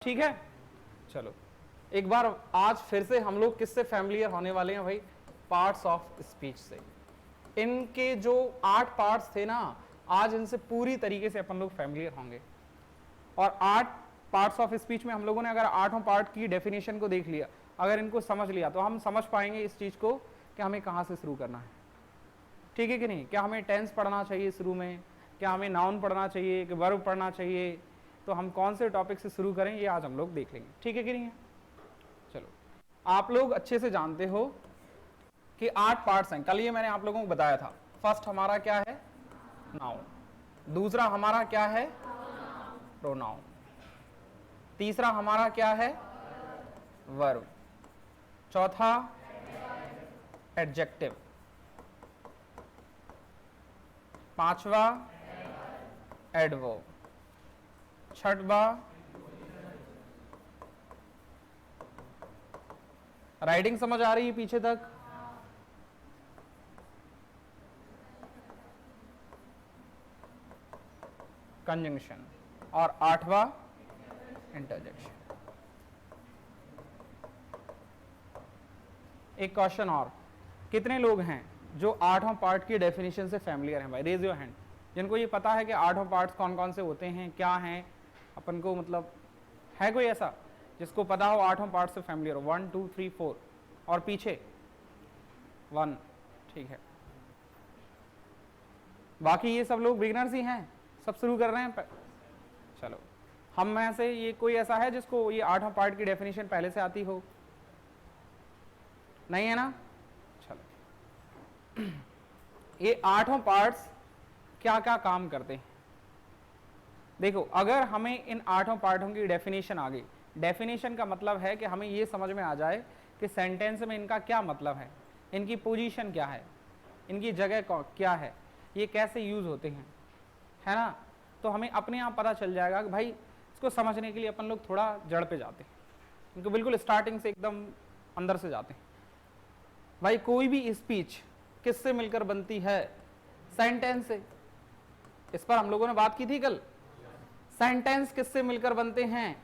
ठीक है। चलो एक बार आज फिर से हम लोग किससे फैमिलियर होने वाले हैं भाई, पार्ट्स ऑफ स्पीच से। इनके जो 8 पार्ट्स थे ना, आज इनसे पूरी तरीके से अपन लोग फैमिलियर होंगे। और 8 पार्ट्स ऑफ स्पीच में हम लोगों ने अगर 8 पार्ट की डेफिनेशन को देख लिया, अगर इनको समझ लिया, तो हम समझ पाएंगे इस चीज को कि हमें कहां से शुरू करना है। ठीक है कि नहीं? क्या हमें टेंस पढ़ना चाहिए शुरू में, क्या हमें नाउन पढ़ना चाहिए कि वर्ब पढ़ना चाहिए, तो हम कौन से टॉपिक से शुरू करें ये आज हम लोग देख लेंगे। ठीक है कि नहीं है? चलो, आप लोग अच्छे से जानते हो कि 8 पार्ट्स हैं। कल ये मैंने आप लोगों को बताया था। फर्स्ट हमारा क्या है? नाउन। दूसरा हमारा क्या है? प्रोनाउन। तीसरा हमारा क्या है? वर्ब। चौथा एडजेक्टिव। पांचवा एडवर्ब। छठवा राइटिंग समझ आ रही है पीछे तक? कंजंक्शन। और 8वां इंटरजेक्शन। एक क्वेश्चन और, कितने लोग हैं जो 8वां पार्ट की डेफिनेशन से फैमिलियर हैं भाई? रेज योर हैंड जिनको ये पता है कि 8वां पार्ट्स कौन कौन से होते हैं, क्या हैं, अपन को मतलब है कोई ऐसा जिसको पता हो 8वां पार्ट से फैमिलियर हो? 1 2 3 4 और पीछे 1। ठीक है, बाकी ये सब लोग बिगिनर्स ही हैं, सब शुरू कर रहे हैं। चलो, हम में से ये कोई ऐसा है जिसको ये 8वां पार्ट की डेफिनेशन पहले से आती हो? नहीं है ना? चलो, ये 8वां पार्ट्स क्या क्या काम करते हैं देखो। अगर हमें इन 8 पार्टों की डेफिनेशन आ गई, डेफिनेशन का मतलब है कि हमें ये समझ में आ जाए कि सेंटेंस में इनका क्या मतलब है, इनकी पोजीशन क्या है, इनकी जगह क्या है, ये कैसे यूज होते हैं, है ना? तो हमें अपने आप पता चल जाएगा कि भाई इसको समझने के लिए अपन लोग थोड़ा जड़ पे जाते हैं, इनको बिल्कुल स्टार्टिंग से एकदम अंदर से जाते हैं। भाई कोई भी स्पीच किससे मिलकर बनती है? सेंटेंस से। इस पर हम लोगों ने बात की थी कल। सेंटेंस किससे मिलकर बनते हैं?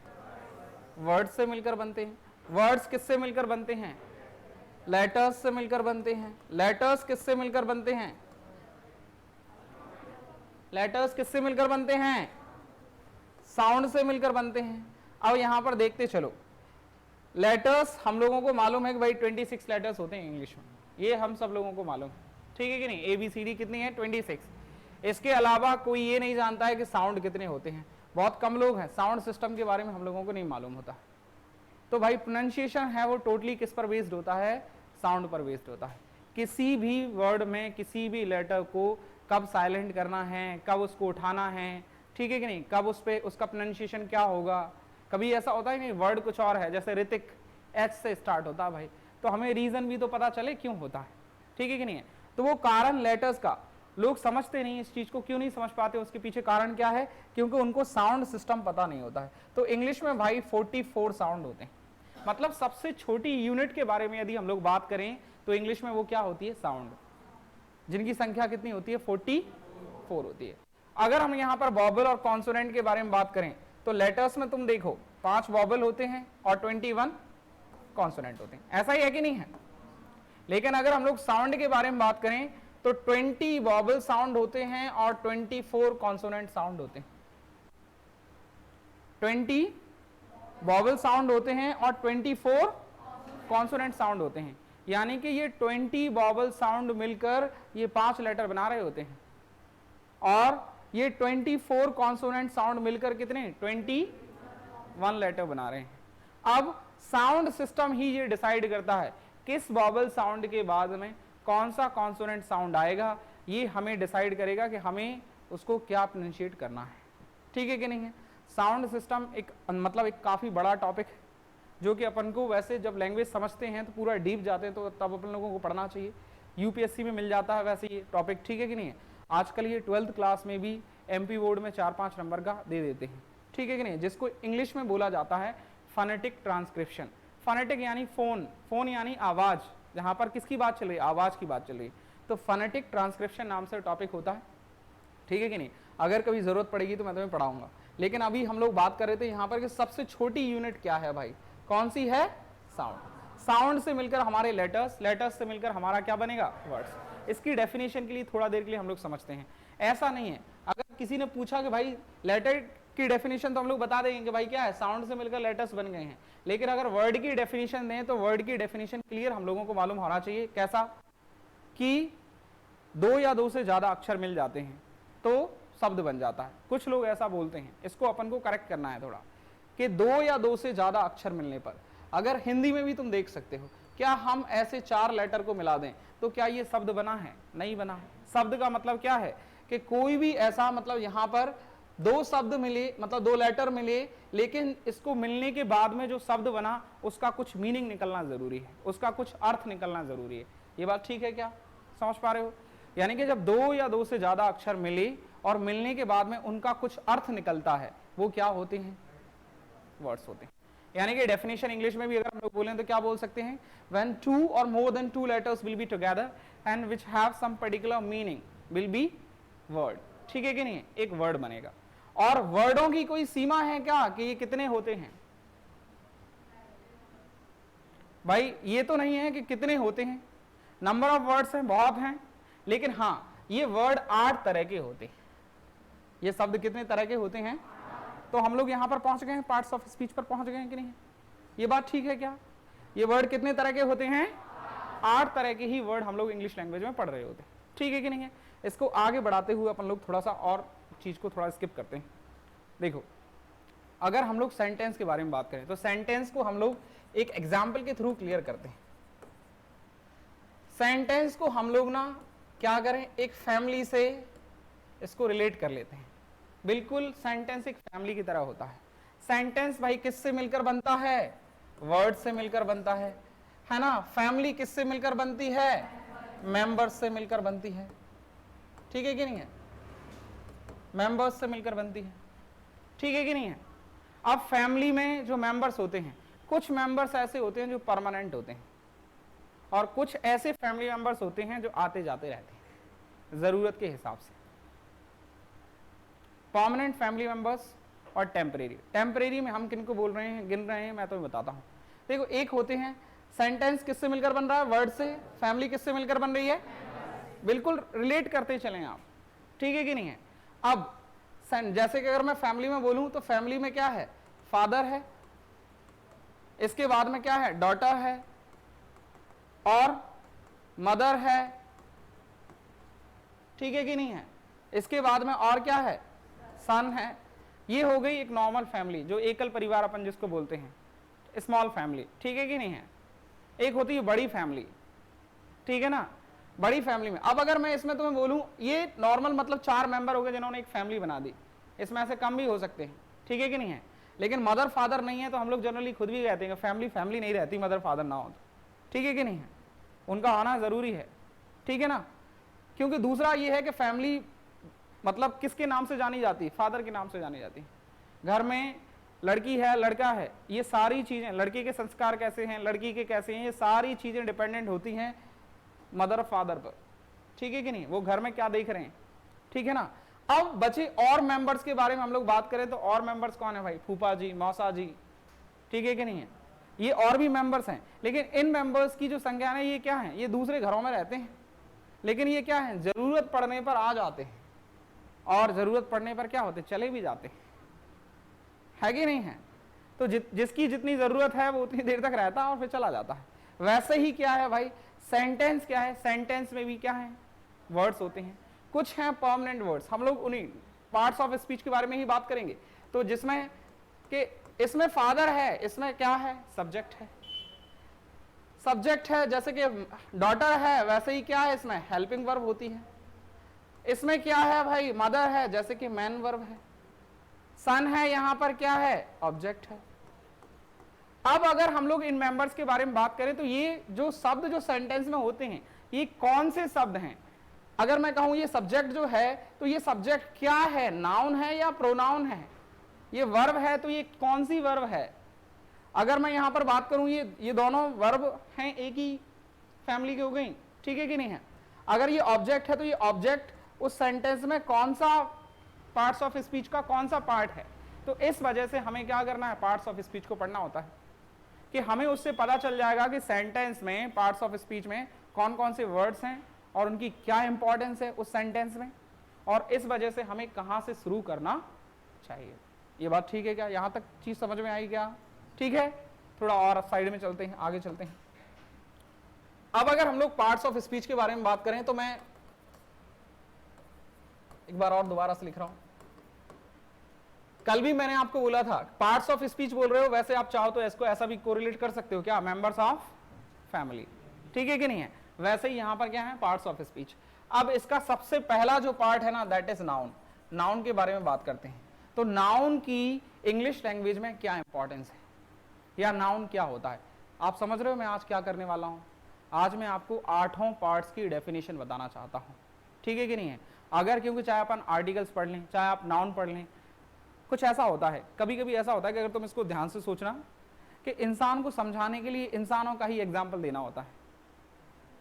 वर्ड्स से मिलकर बनते हैं। वर्ड्स किससे मिलकर बनते हैं? लेटर्स से मिलकर बनते हैं। लेटर्स किससे मिलकर बनते हैं? लेटर्स किससे मिलकर बनते हैं? साउंड से मिलकर बनते हैं। अब यहां पर देखते चलो, लेटर्स हम लोगों को मालूम है कि भाई 26 लेटर्स होते हैं इंग्लिश में, ये हम सब लोगों को मालूम है। ठीक है कि नहीं? ABCD कितनी है? 26। इसके अलावा कोई ये नहीं जानता है कि साउंड कितने होते हैं, बहुत कम लोग हैं। साउंड सिस्टम के बारे में हम लोगों को नहीं मालूम होता। तो भाई प्रोनाउंसिएशन है वो टोटली किस पर बेस्ड होता है? साउंड पर बेस्ड होता है। किसी भी वर्ड में किसी भी लेटर को कब साइलेंट करना है, कब उसको उठाना है, ठीक है कि नहीं, कब उस पे उसका प्रोनाउंसिएशन क्या होगा। कभी ऐसा होता है नहीं, वर्ड कुछ और है, जैसे ऋतिक H से स्टार्ट होता है भाई, तो हमें रीजन भी तो पता चले क्यों होता है। ठीक है कि नहीं है? तो वो कारण लेटर्स का लोग समझते नहीं, इस चीज को क्यों नहीं समझ पाते, उसके पीछे कारण क्या है? क्योंकि उनको साउंड सिस्टम पता नहीं होता है। तो इंग्लिश में भाई 44 साउंड होते हैं। मतलब सबसे छोटी यूनिट के बारे में यदि हम लोग बात करें तो इंग्लिश में वो क्या होती है? साउंड, जिनकी संख्या कितनी होती है? 44 होती है। अगर हम यहाँ पर वॉबल और कॉन्सोनेंट के बारे में बात करें तो लेटर्स में तुम देखो 5 वॉबल होते हैं और 21 कॉन्सोनेंट होते हैं। ऐसा ही है कि नहीं है? लेकिन अगर हम लोग साउंड के बारे में बात करें तो 20 वॉबल साउंड होते हैं और 24 कॉन्सोनेंट साउंड होते हैं। 20 वॉबल साउंड होते हैं और 24 कॉन्सोनेंट साउंड होते हैं। यानी कि ये 20 वॉबल साउंड मिलकर ये 5 लेटर बना रहे होते हैं, और ये 24 कॉन्सोनेंट साउंड मिलकर कितने? 21 लेटर बना रहे हैं। अब साउंड सिस्टम ही ये डिसाइड करता है किस वॉबल साउंड के बाद में कौन सा कॉन्सोनेंट साउंड आएगा, ये हमें डिसाइड करेगा कि हमें उसको क्या प्रोनाउंशिएट करना है। ठीक है कि नहीं है? साउंड सिस्टम एक मतलब एक काफी बड़ा टॉपिक है, जो कि अपन को वैसे जब लैंग्वेज समझते हैं तो पूरा डीप जाते हैं, तो तब अपन लोगों को पढ़ना चाहिए। UPSC में मिल जाता है वैसे ये टॉपिक। ठीक है कि नहीं है? आजकल ये 12th क्लास में भी MP बोर्ड में 4-5 नंबर का दे देते हैं। ठीक है कि नहीं? जिसको इंग्लिश में बोला जाता है फोनेटिक ट्रांसक्रिप्शन। फोनेटिक यानी फोन, फोन यानी आवाज, जहां पर किसकी बात चल रही है? आवाज की बात चल रही है। तो फोनेटिक ट्रांसक्रिप्शन नाम से टॉपिक होता है। ठीक है कि नहीं? अगर कभी जरूरत पड़ेगी तो मैं तुम्हें पढ़ाऊंगा लेकिन अभी हम लोग बात कर रहे थे यहाँ पर कि सबसे छोटी यूनिट क्या है भाई, कौन सी है, साउंड। साउंड से मिलकर हमारे लेटर्स, लेटर्स से मिलकर हमारा क्या बनेगा, वर्ड्स। इसकी डेफिनेशन के लिए थोड़ा देर के लिए हम लोग समझते हैं। ऐसा नहीं है, अगर किसी ने पूछा कि भाई लेटर की डेफिनेशन, तो हम लोग बता देंगे कि भाई क्या है, साउंड से मिलकर लेटर्स बन गए हैं। लेकिन अगर वर्ड की डेफिनेशन दें तो वर्ड की डेफिनेशन क्लियर हम लोगों को मालूम होना चाहिए। कैसा कि दो या दो से ज्यादा अक्षर मिल जाते हैं तो शब्द बन जाता है। कुछ लोग ऐसा बोलते हैं, इसको अपन को करेक्ट करना है थोड़ा, कि दो या दो से ज्यादा अक्षर मिलने पर, अगर हिंदी में भी तुम देख सकते हो, क्या हम ऐसे 4 लेटर को मिला दें तो क्या ये शब्द बना है, नहीं बना। शब्द का मतलब क्या है कि कोई भी ऐसा, मतलब यहां पर 2 शब्द मिले, मतलब 2 लेटर मिले, लेकिन इसको मिलने के बाद में जो शब्द बना उसका कुछ मीनिंग निकलना जरूरी है, उसका कुछ अर्थ निकलना जरूरी है। ये बात ठीक है क्या, समझ पा रहे हो? यानी कि जब 2 या 2 से ज्यादा अक्षर मिले और मिलने के बाद में उनका कुछ अर्थ निकलता है, वो क्या होते हैं, वर्ड्स होते हैं। यानी कि डेफिनेशन इंग्लिश में भी अगर हम लोग बोलें तो क्या बोल सकते हैं, व्हेन 2 और more than 2 letters will be together and which have some particular meaning will be word. ठीक है कि नहीं, एक वर्ड बनेगा। और वर्डों की कोई सीमा है क्या कि ये कितने होते हैं? भाई ये तो नहीं है कि कितने होते हैं, नंबर ऑफ वर्ड्स हैं, बहुत हैं, लेकिन हाँ ये वर्ड 8 तरह के होते हैं। ये शब्द कितने तरह के होते हैं? तो हम लोग यहां पर पहुंच गए हैं, पार्ट्स ऑफ स्पीच पर पहुंच गए हैं कि नहीं? ये बात ठीक है क्या? ये वर्ड कितने तरह के होते हैं? 8 तरह के ही वर्ड हम लोग इंग्लिश लैंग्वेज में पढ़ रहे होते हैं। ठीक है कि नहीं है? इसको आगे बढ़ाते हुए अपन लोग थोड़ा सा और चीज को थोड़ा स्किप करते हैं। देखो, अगर हम लोग सेंटेंस के बारे में बात करें तो सेंटेंस को हम लोग एक एग्जाम्पल के थ्रू क्लियर करते हैं। सेंटेंस को हम लोग ना क्या करें, एक फैमिली से इसको रिलेट कर लेते हैं। बिल्कुल सेंटेंस एक फैमिली की तरह होता है। सेंटेंस भाई किससे मिलकर बनता है? वर्ड से मिलकर बनता है ना। फैमिली किससे मिलकर बनती है? मेंबर्स से मिलकर बनती है। ठीक है कि नहीं है? मेंबर्स से मिलकर बनती है। ठीक है कि नहीं है? अब फैमिली में जो मेंबर्स होते हैं, कुछ मेंबर्स ऐसे होते हैं जो परमानेंट होते हैं और कुछ ऐसे फैमिली मेंबर्स होते हैं जो आते जाते रहते हैं जरूरत के हिसाब से। परमानेंट फैमिली मेंबर्स और टेम्परेरी। टेम्परेरी में हम किनको बोल रहे हैं, गिन रहे हैं, मैं तो बताता हूं। देखो, एक होते हैं सेंटेंस किससे मिलकर बन रहा है? वर्ड से। फैमिली किससे मिलकर बन रही है? बिल्कुल रिलेट करते चलें आप। ठीक है कि नहीं है? अब जैसे कि अगर मैं फैमिली में बोलूं तो फैमिली में क्या है? फादर है, इसके बाद में क्या है? डॉटर है और मदर है। ठीक है कि नहीं है? इसके बाद में और क्या है? सन है। ये हो गई एक नॉर्मल फैमिली, जो एकल परिवार अपन जिसको बोलते हैं, स्मॉल फैमिली। ठीक है कि नहीं है? एक होती है बड़ी फैमिली। ठीक है ना? बड़ी फैमिली में अब अगर मैं इसमें तुम्हें बोलूं, ये नॉर्मल मतलब 4 मेंबर हो गए जिन्होंने एक फैमिली बना दी। इसमें ऐसे कम भी हो सकते हैं। ठीक है कि नहीं है? लेकिन मदर फादर नहीं है तो हम लोग जनरली खुद भी कहते हैं फैमिली फैमिली नहीं रहती मदर फादर ना हो तो। ठीक है कि नहीं है? उनका आना जरूरी है। ठीक है ना? क्योंकि दूसरा ये है कि फैमिली मतलब किसके नाम से जानी जाती है? फादर के नाम से जानी जाती है। घर में लड़की है, लड़का है, ये सारी चीजें, लड़के के संस्कार कैसे हैं, लड़की के कैसे हैं, ये सारी चीजें डिपेंडेंट होती हैं मदर फादर पर। ठीक है कि नहीं? वो घर में क्या देख रहे हैं। ठीक है ना? अब बचे और मेंबर्स के बारे में हम लोग बात करें तो और मेंबर्स कौन है भाई? फूफा जी, मौसा जी। ठीक है कि नहीं है? ये और भी मेंबर्स हैं, लेकिन इन मेंबर्स की जो संख्या है ये क्या है? ये दूसरे घरों में रहते हैं, लेकिन ये क्या है? जरूरत पड़ने पर आ जाते हैं और जरूरत पड़ने पर क्या होते? चले भी जाते हैं। है कि नहीं है? तो जिसकी जितनी जरूरत है वो उतनी देर तक रहता है और फिर चला जाता है। वैसे ही क्या है भाई? सेंटेंस क्या है? सेंटेंस में भी क्या है? वर्ड्स होते हैं। कुछ हैं परमानेंट वर्ड्स। हम लोग उन्हीं पार्ट्स ऑफ स्पीच के बारे में ही बात करेंगे। तो जिसमें कि इसमें फादर है, इसमें क्या है? सब्जेक्ट है। सब्जेक्ट है, जैसे कि डॉटर है, वैसे ही क्या है? इसमें हेल्पिंग वर्ब होती है। इसमें क्या है भाई? मदर है, जैसे कि मैन वर्ब है। सन है, यहां पर क्या है? ऑब्जेक्ट है। अब अगर हम लोग इन मेंबर्स के बारे में बात करें तो ये जो शब्द जो सेंटेंस में होते हैं ये कौन से शब्द हैं? अगर मैं कहूं ये सब्जेक्ट जो है तो ये सब्जेक्ट क्या है? नाउन है या प्रोनाउन है? ये वर्ब है तो ये कौन सी वर्ब है? अगर मैं यहां पर बात करूं ये दोनों वर्ब हैं, एक ही फैमिली की हो गई। ठीक है कि नहीं है? अगर ये ऑब्जेक्ट है तो ये ऑब्जेक्ट उस सेंटेंस में कौन सा पार्ट्स ऑफ स्पीच का कौन सा पार्ट है? तो इस वजह से हमें क्या करना है, पार्ट्स ऑफ स्पीच को पढ़ना होता है कि हमें उससे पता चल जाएगा कि सेंटेंस में, पार्ट्स ऑफ स्पीच में कौन कौन से वर्ड्स हैं और उनकी क्या इंपॉर्टेंस है उस सेंटेंस में, और इस वजह से हमें कहां से शुरू करना चाहिए। ये बात ठीक है क्या? यहां तक चीज समझ में आई क्या? ठीक है, थोड़ा और साइड में चलते हैं, आगे चलते हैं। अब अगर हम लोग पार्ट्स ऑफ स्पीच के बारे में बात करें तो मैं एक बार और दोबारा से लिख रहा हूं। कल भी मैंने आपको बोला था पार्ट्स ऑफ स्पीच बोल रहे हो, वैसे आप चाहो तो इसको ऐसा भी कोरिलेट कर सकते हो क्या, मेंबर्स ऑफ फैमिली, ठीक है कि नहीं है? वैसे ही यहां पर क्या है, पार्ट्स ऑफ स्पीच। अब इसका सबसे पहला जो पार्ट है ना, दैट इज नाउन। नाउन के बारे में बात करते हैं। तो नाउन की इंग्लिश लैंग्वेज में क्या इंपॉर्टेंस है या नाउन क्या होता है, आप समझ रहे हो मैं आज क्या करने वाला हूं? आज मैं आपको 8 पार्ट्स की डेफिनेशन बताना चाहता हूं, ठीक है कि नहीं है? अगर क्योंकि चाहे अपन आर्टिकल्स पढ़ लें, चाहे आप नाउन पढ़ लें, कुछ ऐसा होता है, कभी कभी ऐसा होता है कि अगर तुम इसको ध्यान से सोचना कि इंसान को समझाने के लिए इंसानों का ही एग्जाम्पल देना होता है,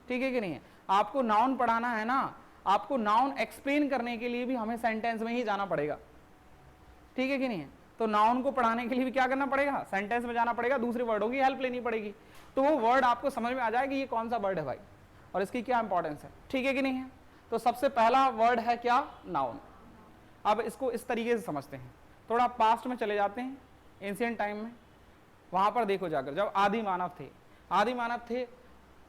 ठीक है कि नहीं है? आपको नाउन पढ़ाना है ना, आपको नाउन एक्सप्लेन करने के लिए भी हमें सेंटेंस में ही जाना पड़ेगा, ठीक है कि नहीं है? तो नाउन को पढ़ाने के लिए भी क्या करना पड़ेगा, सेंटेंस में जाना पड़ेगा, दूसरे वर्डों की हेल्प लेनी पड़ेगी, तो वो वर्ड आपको समझ में आ जाए कि ये कौन सा वर्ड है भाई और इसकी क्या इंपॉर्टेंस है, ठीक है कि नहीं है? तो सबसे पहला वर्ड है क्या, नाउन। अब इसको इस तरीके से समझते हैं, थोड़ा पास्ट में चले जाते हैं, एंशिएंट टाइम में। वहां पर देखो जाकर, जब आदि मानव थे,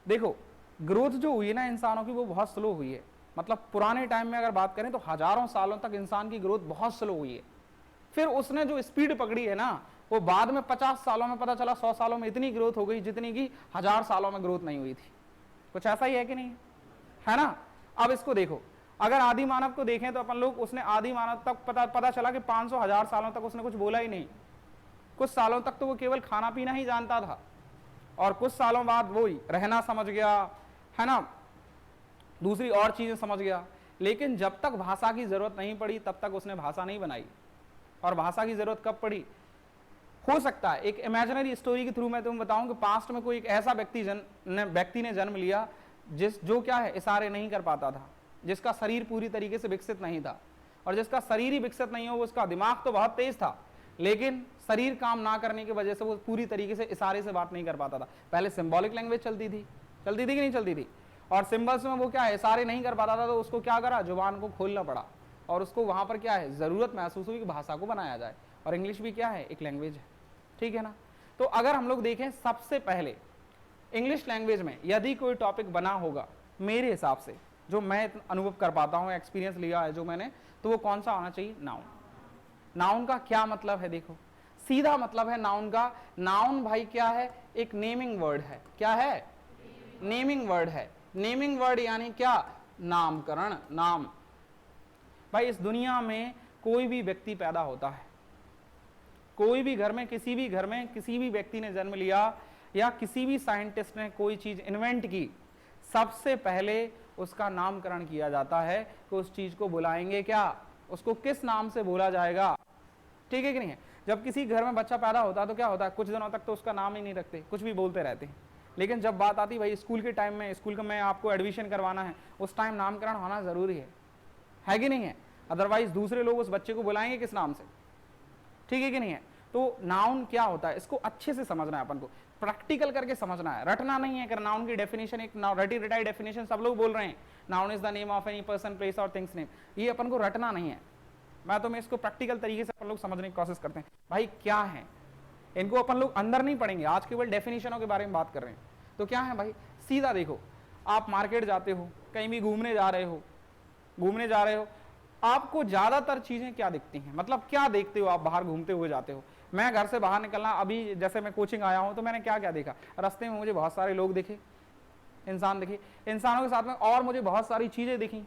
देखो ग्रोथ जो हुई है ना इंसानों की, वो बहुत स्लो हुई है। मतलब पुराने टाइम में अगर बात करें तो हजारों सालों तक इंसान की ग्रोथ बहुत स्लो हुई है। फिर उसने जो स्पीड पकड़ी है ना, वो बाद में 50 सालों में पता चला 100 सालों में इतनी ग्रोथ हो गई जितनी की 1000 सालों में ग्रोथ नहीं हुई थी। कुछ ऐसा ही है कि नहीं है ना? अब इसको देखो, अगर आदि मानव को देखें तो अपन लोग, उसने आदि मानव तक पता चला कि 500-1000 सालों तक उसने कुछ बोला ही नहीं। कुछ सालों तक तो वो केवल खाना पीना ही जानता था, और कुछ सालों बाद वो रहना समझ गया, है ना, दूसरी और चीजें समझ गया। लेकिन जब तक भाषा की जरूरत नहीं पड़ी तब तक उसने भाषा नहीं बनाई। और भाषा की जरूरत कब पड़ी? हो सकता है एक इमेजिनरी स्टोरी के थ्रू मैं तुम्हें बताऊं कि पास्ट में कोई एक ऐसा व्यक्ति ने जन्म लिया जो क्या है, इशारे नहीं कर पाता था, जिसका शरीर पूरी तरीके से विकसित नहीं था। और जिसका शरीर ही विकसित नहीं हो, उसका दिमाग तो बहुत तेज था, लेकिन शरीर काम ना करने की वजह से वो पूरी तरीके से इशारे से बात नहीं कर पाता था। पहले सिंबॉलिक लैंग्वेज चलती थी कि नहीं चलती थी, और सिंबल्स में वो क्या है, इशारे नहीं कर पाता था, तो उसको क्या करा, जुबान को खोलना पड़ा, और उसको वहां पर क्या है, जरूरत महसूस हुई कि भाषा को बनाया जाए। और इंग्लिश भी क्या है, एक लैंग्वेज है, ठीक है ना? तो अगर हम लोग देखें, सबसे पहले इंग्लिश लैंग्वेज में यदि कोई टॉपिक बना होगा, मेरे हिसाब से जो मैं अनुभव कर पाता हूं, एक्सपीरियंस लिया है जो मैंने, तो वो कौन सा होना चाहिए, नाउन। नाउन का क्या मतलब है, देखो सीधा मतलब है नाउन का, नाउन भाई क्या है, एक नेमिंग वर्ड है। क्या है? नेमिंग वर्ड है। नेमिंग वर्ड यानी क्या, नामकरण, नाम। भाई इस दुनिया में कोई भी व्यक्ति पैदा होता है, कोई भी घर में, किसी भी घर में किसी भी व्यक्ति ने जन्म लिया, या किसी भी साइंटिस्ट ने कोई चीज इन्वेंट की, सबसे पहले उसका नामकरण किया जाता है कि उस चीज को बुलाएंगे क्या, उसको किस नाम से बोला जाएगा, ठीक है कि नहीं है? जब किसी घर में बच्चा पैदा होता है तो क्या होता है, कुछ दिनों तक तो उसका नाम ही नहीं रखते, कुछ भी बोलते रहते हैं। लेकिन जब बात आती भाई स्कूल के टाइम में, स्कूल का में आपको एडमिशन करवाना है, उस टाइम नामकरण होना जरूरी है कि नहीं है? अदरवाइज दूसरे लोग उस बच्चे को बुलाएंगे किस नाम से, ठीक है कि नहीं है? तो नाउन क्या होता है, इसको अच्छे से समझना है, अपन को प्रैक्टिकल करके समझना है, रटना नहीं है। नाउन की डेफिनेशन एक रटी रटाई डेफिनेशन सब लोग बोल रहे हैं, noun is the name of any person, place और थिंग्स नेम, ये अपन को रटना नहीं है। मैं इसको प्रैक्टिकल तरीके से अपन लोग समझने की कोशिश करते हैं, भाई क्या है, इनको अपन लोग अंदर नहीं पढ़ेंगे, आज केवल डेफिनेशनों के बारे में बात कर रहे हैं। तो क्या है भाई, सीधा देखो, आप मार्केट जाते हो, कहीं भी घूमने जा रहे हो, आपको ज्यादातर चीजें क्या दिखती हैं, मतलब क्या देखते हो आप बाहर घूमते हुए जाते हो? मैं घर से बाहर निकलना, अभी जैसे मैं कोचिंग आया हूं तो मैंने क्या क्या देखा, रास्ते में मुझे बहुत सारे लोग दिखे, इंसान दिखे, इंसानों के साथ में और मुझे बहुत सारी चीजें दिखी,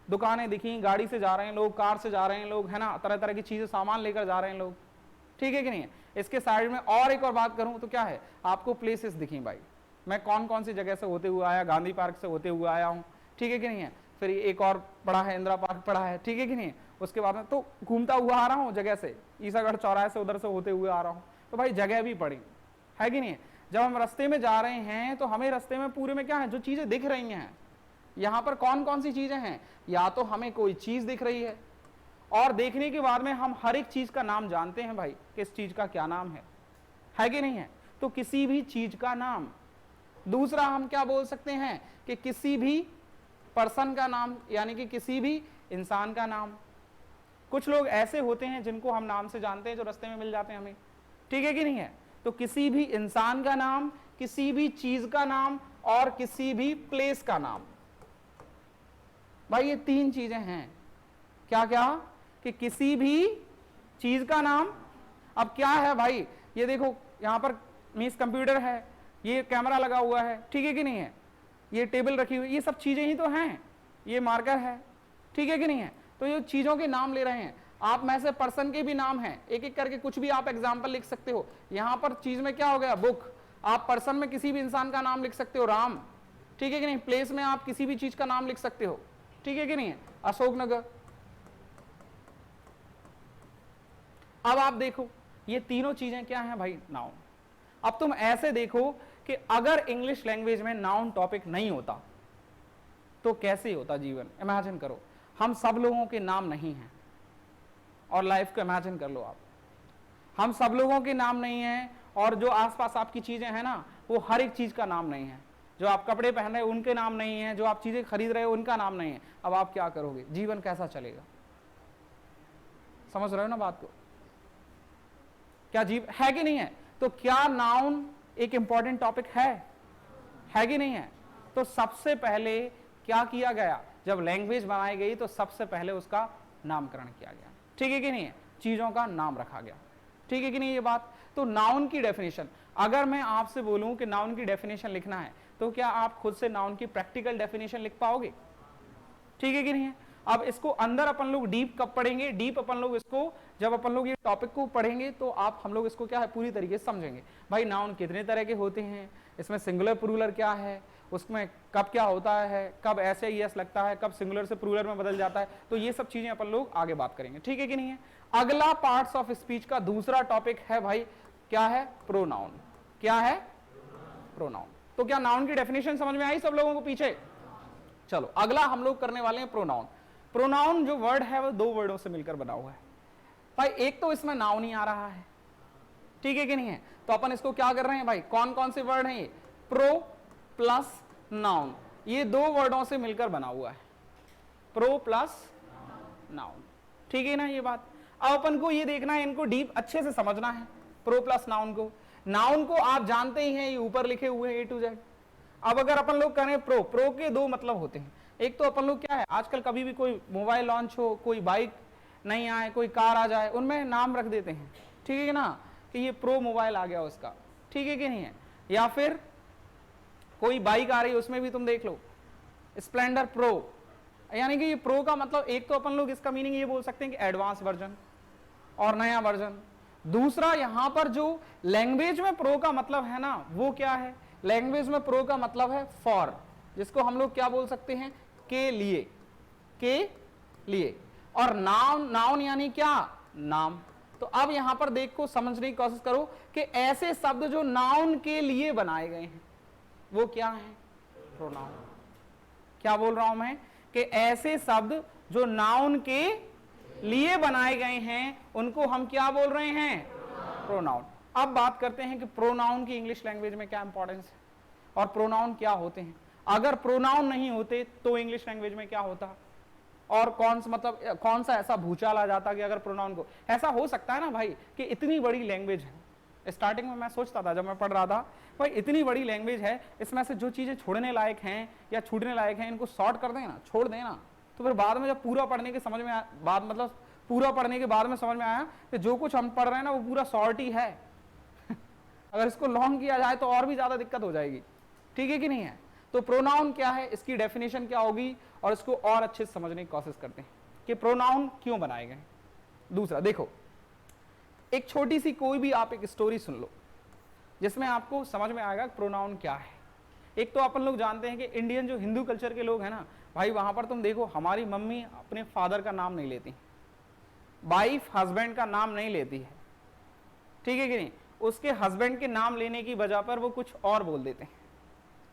दुकानें दिखी, गाड़ी से जा रहे हैं लोग, कार से जा रहे हैं लोग, है ना, तरह तरह की चीजें सामान लेकर जा रहे हैं लोग, ठीक है कि नहीं है? इसके साइड में और एक और बात करूं तो क्या है, आपको प्लेसेस दिखी। भाई मैं कौन कौन सी जगह से होते हुए आया, गांधी पार्क से होते हुए आया हूँ, ठीक है कि नहीं है? फिर एक और पड़ा है, इंदिरा पार्क पड़ा है, ठीक है कि नहीं है? उसके बाद में तो घूमता हुआ आ रहा हूँ जगह से, ईसागढ़ चौराहे से उधर से होते हुए आ रहा हूँ, तो भाई जगह भी पड़ी है कि नहीं है? जब हम रास्ते में जा रहे हैं तो हमें रास्ते में पूरे में क्या है, जो चीजें दिख रही हैं, यहाँ पर कौन कौन सी चीजें हैं, या तो हमें कोई चीज दिख रही है, और देखने के बाद में हम हर एक चीज का नाम जानते हैं भाई, किस चीज का क्या नाम है कि नहीं है? तो किसी भी चीज का नाम। दूसरा हम क्या बोल सकते हैं कि किसी भी पर्सन का नाम, यानी कि किसी भी इंसान का नाम। कुछ लोग ऐसे होते हैं जिनको हम नाम से जानते हैं, जो रास्ते में मिल जाते हैं हमें, ठीक है कि नहीं है? तो किसी भी इंसान का नाम, किसी भी चीज का नाम और किसी भी प्लेस का नाम। भाई ये तीन चीजें हैं। क्या क्या? कि किसी भी चीज का नाम। अब क्या है भाई, ये देखो यहां पर मीन्स कंप्यूटर है, ये कैमरा लगा हुआ है, ठीक है कि नहीं है? ये टेबल रखी हुई, ये सब चीजें ही तो हैं। ये मार्कर है, ठीक है कि नहीं है? तो ये चीजों के नाम ले रहे हैं। आप में से पर्सन के भी नाम हैं, एक एक करके कुछ भी आप एग्जाम्पल लिख सकते हो। यहां पर चीज में क्या हो गया? बुक। आप पर्सन में किसी भी इंसान का नाम लिख सकते हो, राम, ठीक है कि नहीं? प्लेस में आप किसी भी चीज का नाम लिख सकते हो, ठीक है कि नहीं है? अशोकनगर। अब आप देखो ये तीनों चीजें क्या हैं भाई? नाउन। अब तुम ऐसे देखो कि अगर इंग्लिश लैंग्वेज में नाउन टॉपिक नहीं होता तो कैसे होता जीवन? इमेजिन करो, हम सब लोगों के नाम नहीं हैं, और लाइफ को इमेजिन कर लो आप, हम सब लोगों के नाम नहीं हैं, और जो आसपास आपकी चीजें हैं ना, वो हर एक चीज का नाम नहीं है। जो आप कपड़े पहन रहे हो उनके नाम नहीं है, जो आप चीजें खरीद रहे हो उनका नाम नहीं है। अब आप क्या करोगे? जीवन कैसा चलेगा? समझ रहे हो ना बात को? क्या जीव है कि नहीं है? तो क्या नाउन एक इंपॉर्टेंट टॉपिक है कि नहीं है? तो सबसे पहले क्या किया गया? जब लैंग्वेज बनाई गई तो सबसे पहले उसका नामकरण किया गया, ठीक है कि नहीं है? चीजों का नाम रखा गया, ठीक है कि नहीं ये बात? तो नाउन की डेफिनेशन, अगर मैं आपसे बोलूं कि नाउन की डेफिनेशन लिखना है, तो क्या आप खुद से नाउन की प्रैक्टिकल डेफिनेशन लिख पाओगे? ठीक है कि नहीं है? अब इसको अंदर अपन लोग डीप कब पढ़ेंगे? डीप अपन लोग इसको जब अपन लोग ये टॉपिक को पढ़ेंगे तो आप हम लोग इसको क्या है पूरी तरीके से समझेंगे। भाई नाउन कितने तरह के होते हैं, इसमें सिंगुलर प्लूरल क्या है, उसमें कब क्या होता है, कब ऐसे यस लगता है, कब सिंगुलर से प्लूरल में बदल जाता है, तो ये सब चीजें अपन लोग आगे बात करेंगे, ठीक है कि नहीं है? अगला पार्ट्स ऑफ स्पीच का दूसरा टॉपिक है भाई, क्या है? प्रोनाउन। क्या है? प्रोनाउन। तो क्या नाउन की डेफिनेशन समझ में आई सब लोगों को पीछे? चलो अगला हम लोग करने वाले हैं प्रोनाउन। प्रोनाउन जो वर्ड है वो दो वर्डों से मिलकर बना हुआ है भाई। एक तो इसमें नाउन ही आ रहा है, ठीक है कि नहीं है? तो अपन इसको क्या कर रहे हैं भाई? कौन कौन से वर्ड हैं ये? प्रो प्लस नाउन, ये दो वर्डों से मिलकर बना हुआ है, प्रो प्लस नाउन, ठीक है ना ये बात? अब अपन को ये देखना है, इनको डीप अच्छे से समझना है। प्रो प्लस नाउन को, नाउन को आप जानते ही हैं, ये ऊपर लिखे हुए हैं A to Z। अब अगर अपन लोग करें प्रो के दो मतलब होते हैं। एक तो अपन लोग क्या है, आजकल कभी भी कोई मोबाइल लॉन्च हो, कोई बाइक नहीं आए, कोई कार आ जाए, उनमें नाम रख देते हैं, ठीक है ना, कि ये प्रो मोबाइल आ गया उसका, ठीक है कि नहीं है? या फिर कोई बाइक आ रही है उसमें भी तुम देख लो स्प्लेंडर प्रो, यानी कि ये प्रो का मतलब एक तो अपन लोग इसका मीनिंग ये बोल सकते हैं कि एडवांस वर्जन और नया वर्जन। दूसरा यहां पर जो लैंग्वेज में प्रो का मतलब है ना, वो क्या है? लैंग्वेज में प्रो का मतलब है फॉर, जिसको हम लोग क्या बोल सकते हैं? के लिए, के लिए। और नाउन, नाउन यानी क्या? नाम। तो अब यहां पर देखो, समझने की कोशिश करो कि ऐसे शब्द जो नाउन के लिए बनाए गए हैं वो क्या है? प्रोनाउन। क्या बोल रहा हूं मैं? कि ऐसे शब्द जो नाउन के लिए बनाए गए हैं उनको हम क्या बोल रहे हैं? प्रोनाउन। अब बात करते हैं कि प्रोनाउन की इंग्लिश लैंग्वेज में क्या इंपॉर्टेंस है और प्रोनाउन क्या होते हैं। अगर प्रोनाउन नहीं होते तो इंग्लिश लैंग्वेज में क्या होता, और कौन सा मतलब कौन सा ऐसा भूचाल आ जाता कि अगर प्रोनाउन को, ऐसा हो सकता है ना भाई कि इतनी बड़ी लैंग्वेज है, स्टार्टिंग में मैं सोचता था जब मैं पढ़ रहा था, भाई इतनी बड़ी लैंग्वेज है, इसमें से जो चीजें छोड़ने लायक हैं या छूटने लायक हैं इनको शॉर्ट कर देना, छोड़ देना, तो फिर बाद में जब पूरा पढ़ने के समझ में आया, बाद मतलब पूरा पढ़ने के बाद में समझ में आया कि जो कुछ हम पढ़ रहे हैं ना वो पूरा शॉर्ट ही है अगर इसको लॉन्ग किया जाए तो और भी ज्यादा दिक्कत हो जाएगी, ठीक है कि नहीं है? तो प्रोनाउन क्या है, इसकी डेफिनेशन क्या होगी, और इसको और अच्छे से समझने की कोशिश करते हैं कि प्रोनाउन क्यों बनाए गए। दूसरा देखो, एक छोटी सी कोई भी आप एक स्टोरी सुन लो जिसमें आपको समझ में आएगा प्रोनाउन क्या है। एक तो अपन लोग जानते हैं कि इंडियन जो हिंदू कल्चर के लोग हैं ना भाई, वहां पर तुम देखो हमारी मम्मी अपने फादर का नाम नहीं लेती, वाइफ हस्बैंड का नाम नहीं लेती है, ठीक है कि नहीं? उसके हस्बैंड के नाम लेने की वजह पर वो कुछ और बोल देते हैं,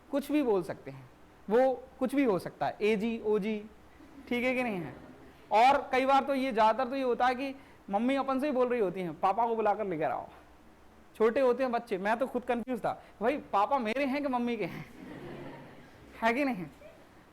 कुछ भी बोल सकते हैं, वो कुछ भी हो सकता है, एजी ओजी, ठीक है कि नहीं है? और कई बार तो ये ज्यादातर तो ये होता है कि मम्मी अपन से ही बोल रही होती हैं पापा को बुलाकर लेकर आओ। छोटे होते हैं बच्चे, मैं तो खुद कंफ्यूज था भाई पापा मेरे हैं कि मम्मी के हैं, है कि नहीं?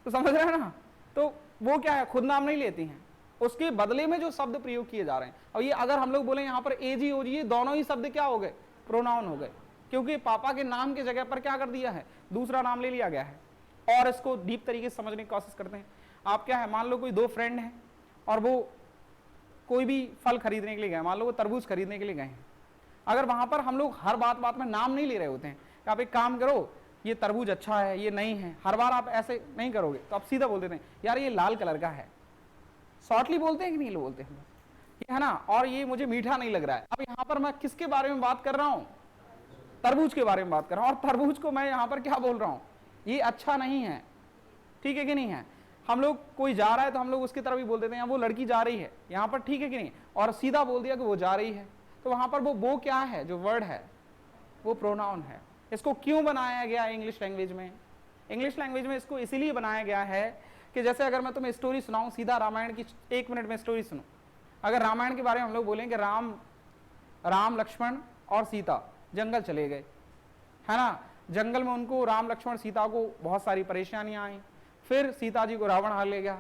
तो समझ रहे हैं ना? तो वो क्या है, खुद नाम नहीं लेती हैं, उसके बदले में जो शब्द प्रयोग किए जा रहे हैं। और ये अगर हम लोग बोले यहाँ पर एजी ओजी, ये दोनों ही शब्द क्या हो गए, प्रोनाउन हो गए, क्योंकि पापा के नाम की जगह पर क्या कर दिया है, दूसरा नाम ले लिया गया है। और इसको डीप तरीके से समझने की कोशिश करते हैं। आप क्या है, मान लो कोई दो फ्रेंड हैं और वो कोई भी फल खरीदने के लिए गए, मान लो वो तरबूज खरीदने के लिए गए हैं। अगर वहां पर हम लोग हर बात में नाम नहीं ले रहे होते हैं कि आप एक काम करो ये तरबूज अच्छा है ये नहीं है, हर बार आप ऐसे नहीं करोगे, तो आप सीधा बोल देते हैं यार ये लाल कलर का है। शॉर्टली बोलते हैं कि नहीं बोलते हैं, ये है ना, और ये मुझे मीठा नहीं लग रहा है। अब यहाँ पर मैं किसके बारे में बात कर रहा हूँ, तरबूज के बारे में बात कर रहा हूँ, और तरबूज को मैं यहाँ पर क्या बोल रहा हूँ, ये अच्छा नहीं है, ठीक है कि नहीं है। हम लोग कोई जा रहा है तो हम लोग उसकी तरफ ही बोल देते हैं वो लड़की जा रही है यहाँ पर, ठीक है कि नहीं, और सीधा बोल दिया कि वो जा रही है। तो वहां पर वो क्या है, जो वर्ड है वो प्रोनाउन है। इसको क्यों बनाया गया है इंग्लिश लैंग्वेज में? इंग्लिश लैंग्वेज में इसको इसीलिए बनाया गया है कि जैसे अगर मैं तुम्हें स्टोरी सुनाऊं, सीधा रामायण की 1 मिनट में स्टोरी सुनो। अगर रामायण के बारे में हम लोग बोलें कि राम लक्ष्मण और सीता जंगल चले गए, है ना, जंगल में उनको राम लक्ष्मण सीता को बहुत सारी परेशानियां आई, फिर सीता जी को रावण हार ले गया,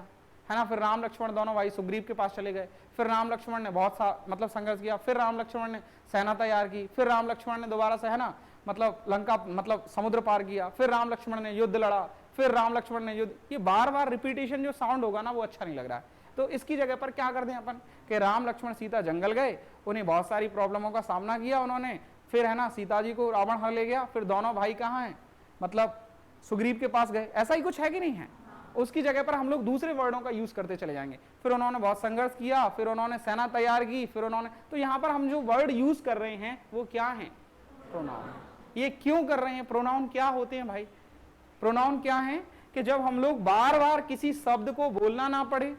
है ना, फिर राम लक्ष्मण दोनों भाई सुग्रीव के पास चले गए, फिर राम लक्ष्मण ने बहुत सा मतलब संघर्ष किया, फिर राम लक्ष्मण ने सेना तैयार की, फिर राम लक्ष्मण ने दोबारा से, है ना, मतलब लंका मतलब समुद्र पार किया, फिर राम लक्ष्मण ने युद्ध लड़ा, फिर राम लक्ष्मण ने युद्ध, ये बार बार रिपीटेशन जो साउंड होगा ना वो अच्छा नहीं लग रहा है। तो इसकी जगह पर क्या कर दें अपन कि राम लक्ष्मण सीता जंगल गए, उन्हें बहुत सारी प्रॉब्लमों का सामना किया उन्होंने, फिर है ना सीता जी को रावण हार ले गया, फिर दोनों भाई कहाँ हैं, मतलब सुग्रीव के पास गए, ऐसा ही कुछ है कि नहीं है। उसकी जगह पर हम लोग दूसरे वर्डों का यूज करते चले जाएंगे, फिर उन्होंने बहुत संघर्ष किया, फिर उन्होंने सेना तैयार की, फिर उन्होंने, तो यहाँ पर हम जो वर्ड यूज कर रहे हैं वो क्या है, प्रोनाउन। ये क्यों कर रहे हैं, प्रोनाउन क्या होते हैं भाई? प्रोनाउन क्या है कि जब हम लोग बार बार किसी शब्द को बोलना ना पड़े,